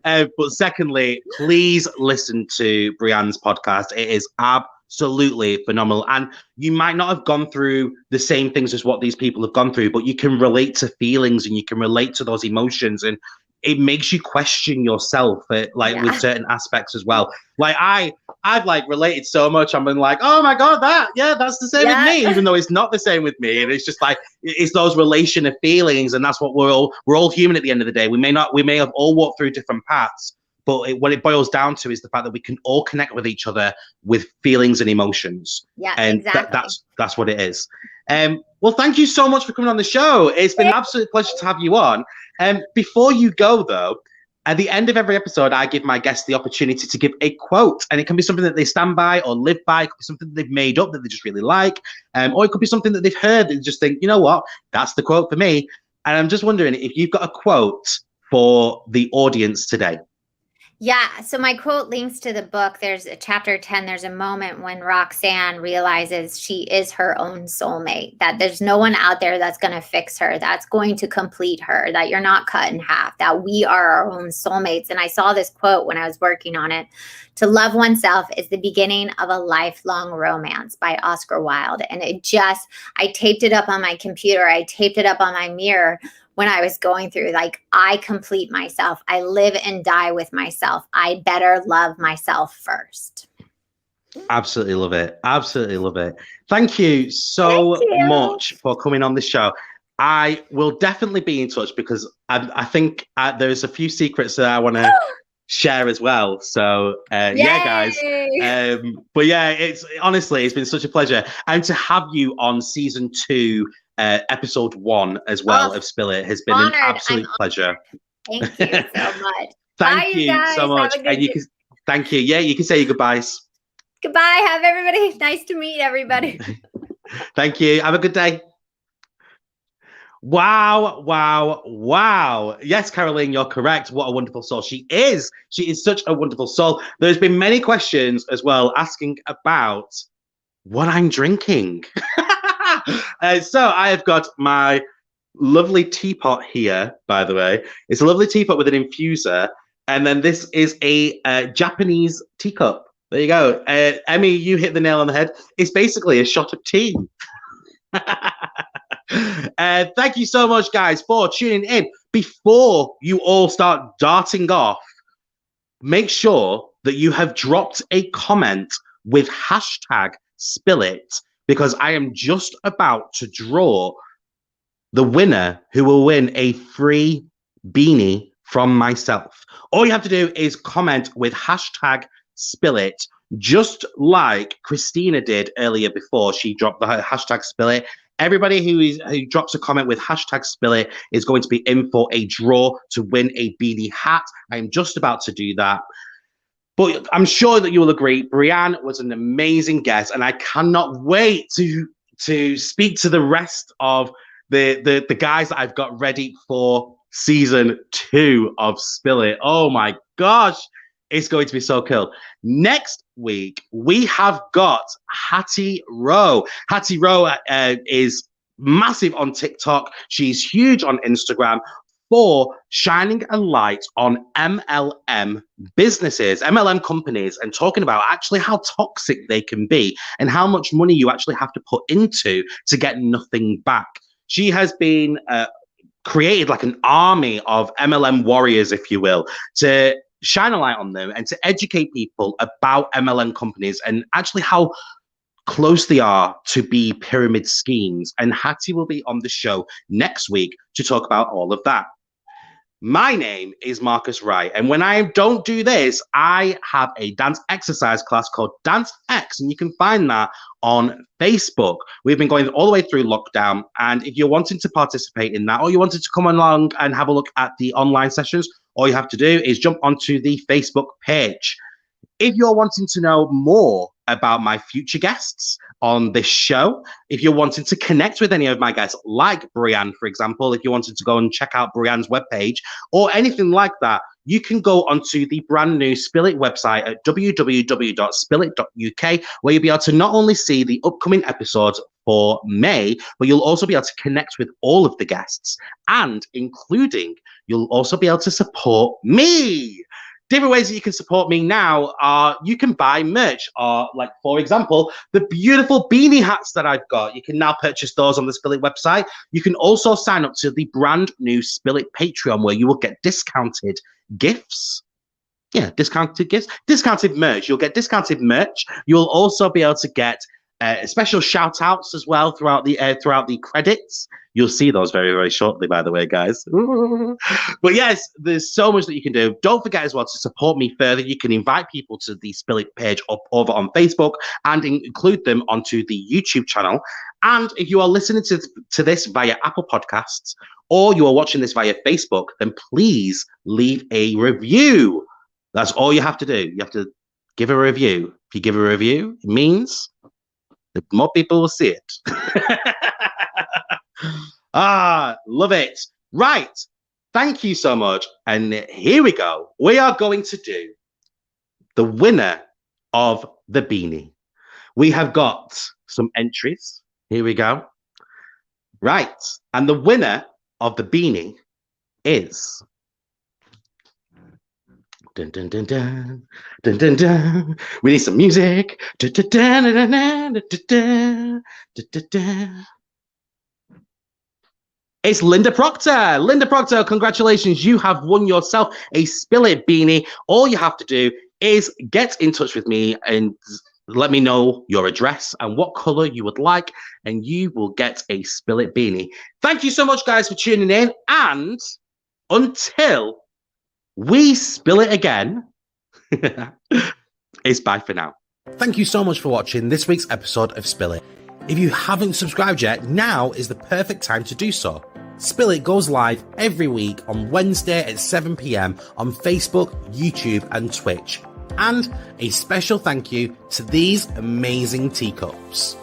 [SPEAKER 1] But secondly, please listen to Brianne's podcast. It is absolutely phenomenal. And you might not have gone through the same things as what these people have gone through, but you can relate to feelings and you can relate to those emotions. And it makes you question yourself, with certain aspects as well. Like I've related so much. I'm like, oh my God, that's the same with me, even though it's not the same with me. And it's just like, it's those relation of feelings. And that's what we're all human at the end of the day. We may have all walked through different paths, but what it boils down to is the fact that we can all connect with each other with feelings and emotions.
[SPEAKER 2] Yeah,
[SPEAKER 1] and
[SPEAKER 2] exactly.
[SPEAKER 1] That's what it is. Well, thank you so much for coming on the show. It's been an absolute pleasure to have you on. Before you go, though, at the end of every episode, I give my guests the opportunity to give a quote, and it can be something that they stand by or live by. It could be something that they've made up that they just really like, or it could be something that they've heard and just think, you know what, that's the quote for me. And I'm just wondering if you've got a quote for the audience today.
[SPEAKER 2] Yeah. So my quote links to the book. There's a chapter 10. There's a moment when Roxanne realizes she is her own soulmate, that there's no one out there that's going to fix her, that's going to complete her, that you're not cut in half, that we are our own soulmates. And I saw this quote when I was working on it. To love oneself is the beginning of a lifelong romance by Oscar Wilde. And I taped it up on my computer. I taped it up on my mirror when I was going through, like, I complete myself. I live and die with myself. I better love myself first.
[SPEAKER 1] Absolutely love it. Absolutely love it. Thank you so much for coming on the show. I will definitely be in touch because I think there's a few secrets that I want to share as well. So yeah, guys. But yeah, it's been such a pleasure. And to have you on season 2, episode 1 as well of Spill It has been an absolute pleasure.
[SPEAKER 2] Thank you so much.
[SPEAKER 1] Thank you so much. And you can thank you. Yeah, you can say your goodbyes.
[SPEAKER 2] Goodbye. Have everybody. Nice to meet everybody.
[SPEAKER 1] Thank you. Have a good day. Wow, wow, wow. Yes, Caroline, you're correct. What a wonderful soul she is. She is such a wonderful soul. There's been many questions as well asking about what I'm drinking. So I have got my lovely teapot here, by the way. It's a lovely teapot with an infuser. And then this is a Japanese teacup. There you go. Emmy, you hit the nail on the head. It's basically a shot of tea. Thank you so much, guys, for tuning in. Before you all start darting off, make sure that you have dropped a comment with hashtag #SpillIt, because I am just about to draw the winner who will win a free beanie from myself. All you have to do is comment with hashtag #SpillIt, just like Christina did earlier before she dropped the hashtag #SpillIt. Everybody who drops a comment with hashtag #SpillIt is going to be in for a draw to win a beanie hat. I am just about to do that. But I'm sure that you will agree, Brianne was an amazing guest, and I cannot wait to speak to the rest of the guys that I've got ready for season 2 of Spill It. Oh my gosh, it's going to be so cool. Next week, we have got Hattie Rowe. Hattie Rowe is massive on TikTok. She's huge on Instagram for shining a light on MLM businesses, MLM companies, and talking about actually how toxic they can be and how much money you actually have to put into to get nothing back. She has been created like an army of MLM warriors, if you will, to shine a light on them and to educate people about MLM companies and actually how close they are to be pyramid schemes. And Hattie will be on the show next week to talk about all of that. My name is Marcus Wright, and when I don't do this, I have a dance exercise class called Dance X, and you can find that on Facebook. We've been going all the way through lockdown, and if you're wanting to participate in that, or you wanted to come along and have a look at the online sessions, all you have to do is jump onto the Facebook page. If you're wanting to know more about my future guests on this show, if you're wanting to connect with any of my guests, like Brianne, for example, if you wanted to go and check out Brianne's webpage or anything like that, you can go onto the brand new Spill It website at www.spillit.uk, where you'll be able to not only see the upcoming episodes for May, but you'll also be able to connect with all of the guests, and including you'll also be able to support me. Different ways that you can support me now are you can buy merch, or like, for example, the beautiful beanie hats that I've got. You can now purchase those on the Spill It website. You can also sign up to the brand new Spill It Patreon, where you will get discounted gifts. Yeah, discounted gifts, discounted merch. You'll get discounted merch. You'll also be able to get special shout outs as well throughout the credits. You'll see those very, very shortly, by the way, guys. But yes, there's so much that you can do. Don't forget as well to support me further. You can invite people to the Spill It page up over on Facebook and include them onto the YouTube channel. And if you are listening to this via Apple Podcasts, or you are watching this via Facebook, then please leave a review. That's all you have to do. You have to give a review. If you give a review, it means that more people will see it. Love it. Right. Thank you so much. And here we go. We are going to do the winner of the beanie. We have got some entries. Here we go. Right. And the winner of the beanie is... Dun, dun, dun, dun, dun, dun, dun. We need some music. Dun, dun, dun, dun, dun, dun, dun, dun, dun, dun. It's Linda Proctor. Linda Proctor, congratulations. You have won yourself a Spill It beanie. All you have to do is get in touch with me and let me know your address and what color you would like, and you will get a Spill It beanie. Thank you so much, guys, for tuning in. And until we spill it again, it's bye for now. Thank you so much for watching this week's episode of Spill It. If you haven't subscribed yet, now is the perfect time to do so. Spill It goes live every week on Wednesday at 7 p.m. on Facebook, YouTube, and Twitch. And a special thank you to these amazing teacups.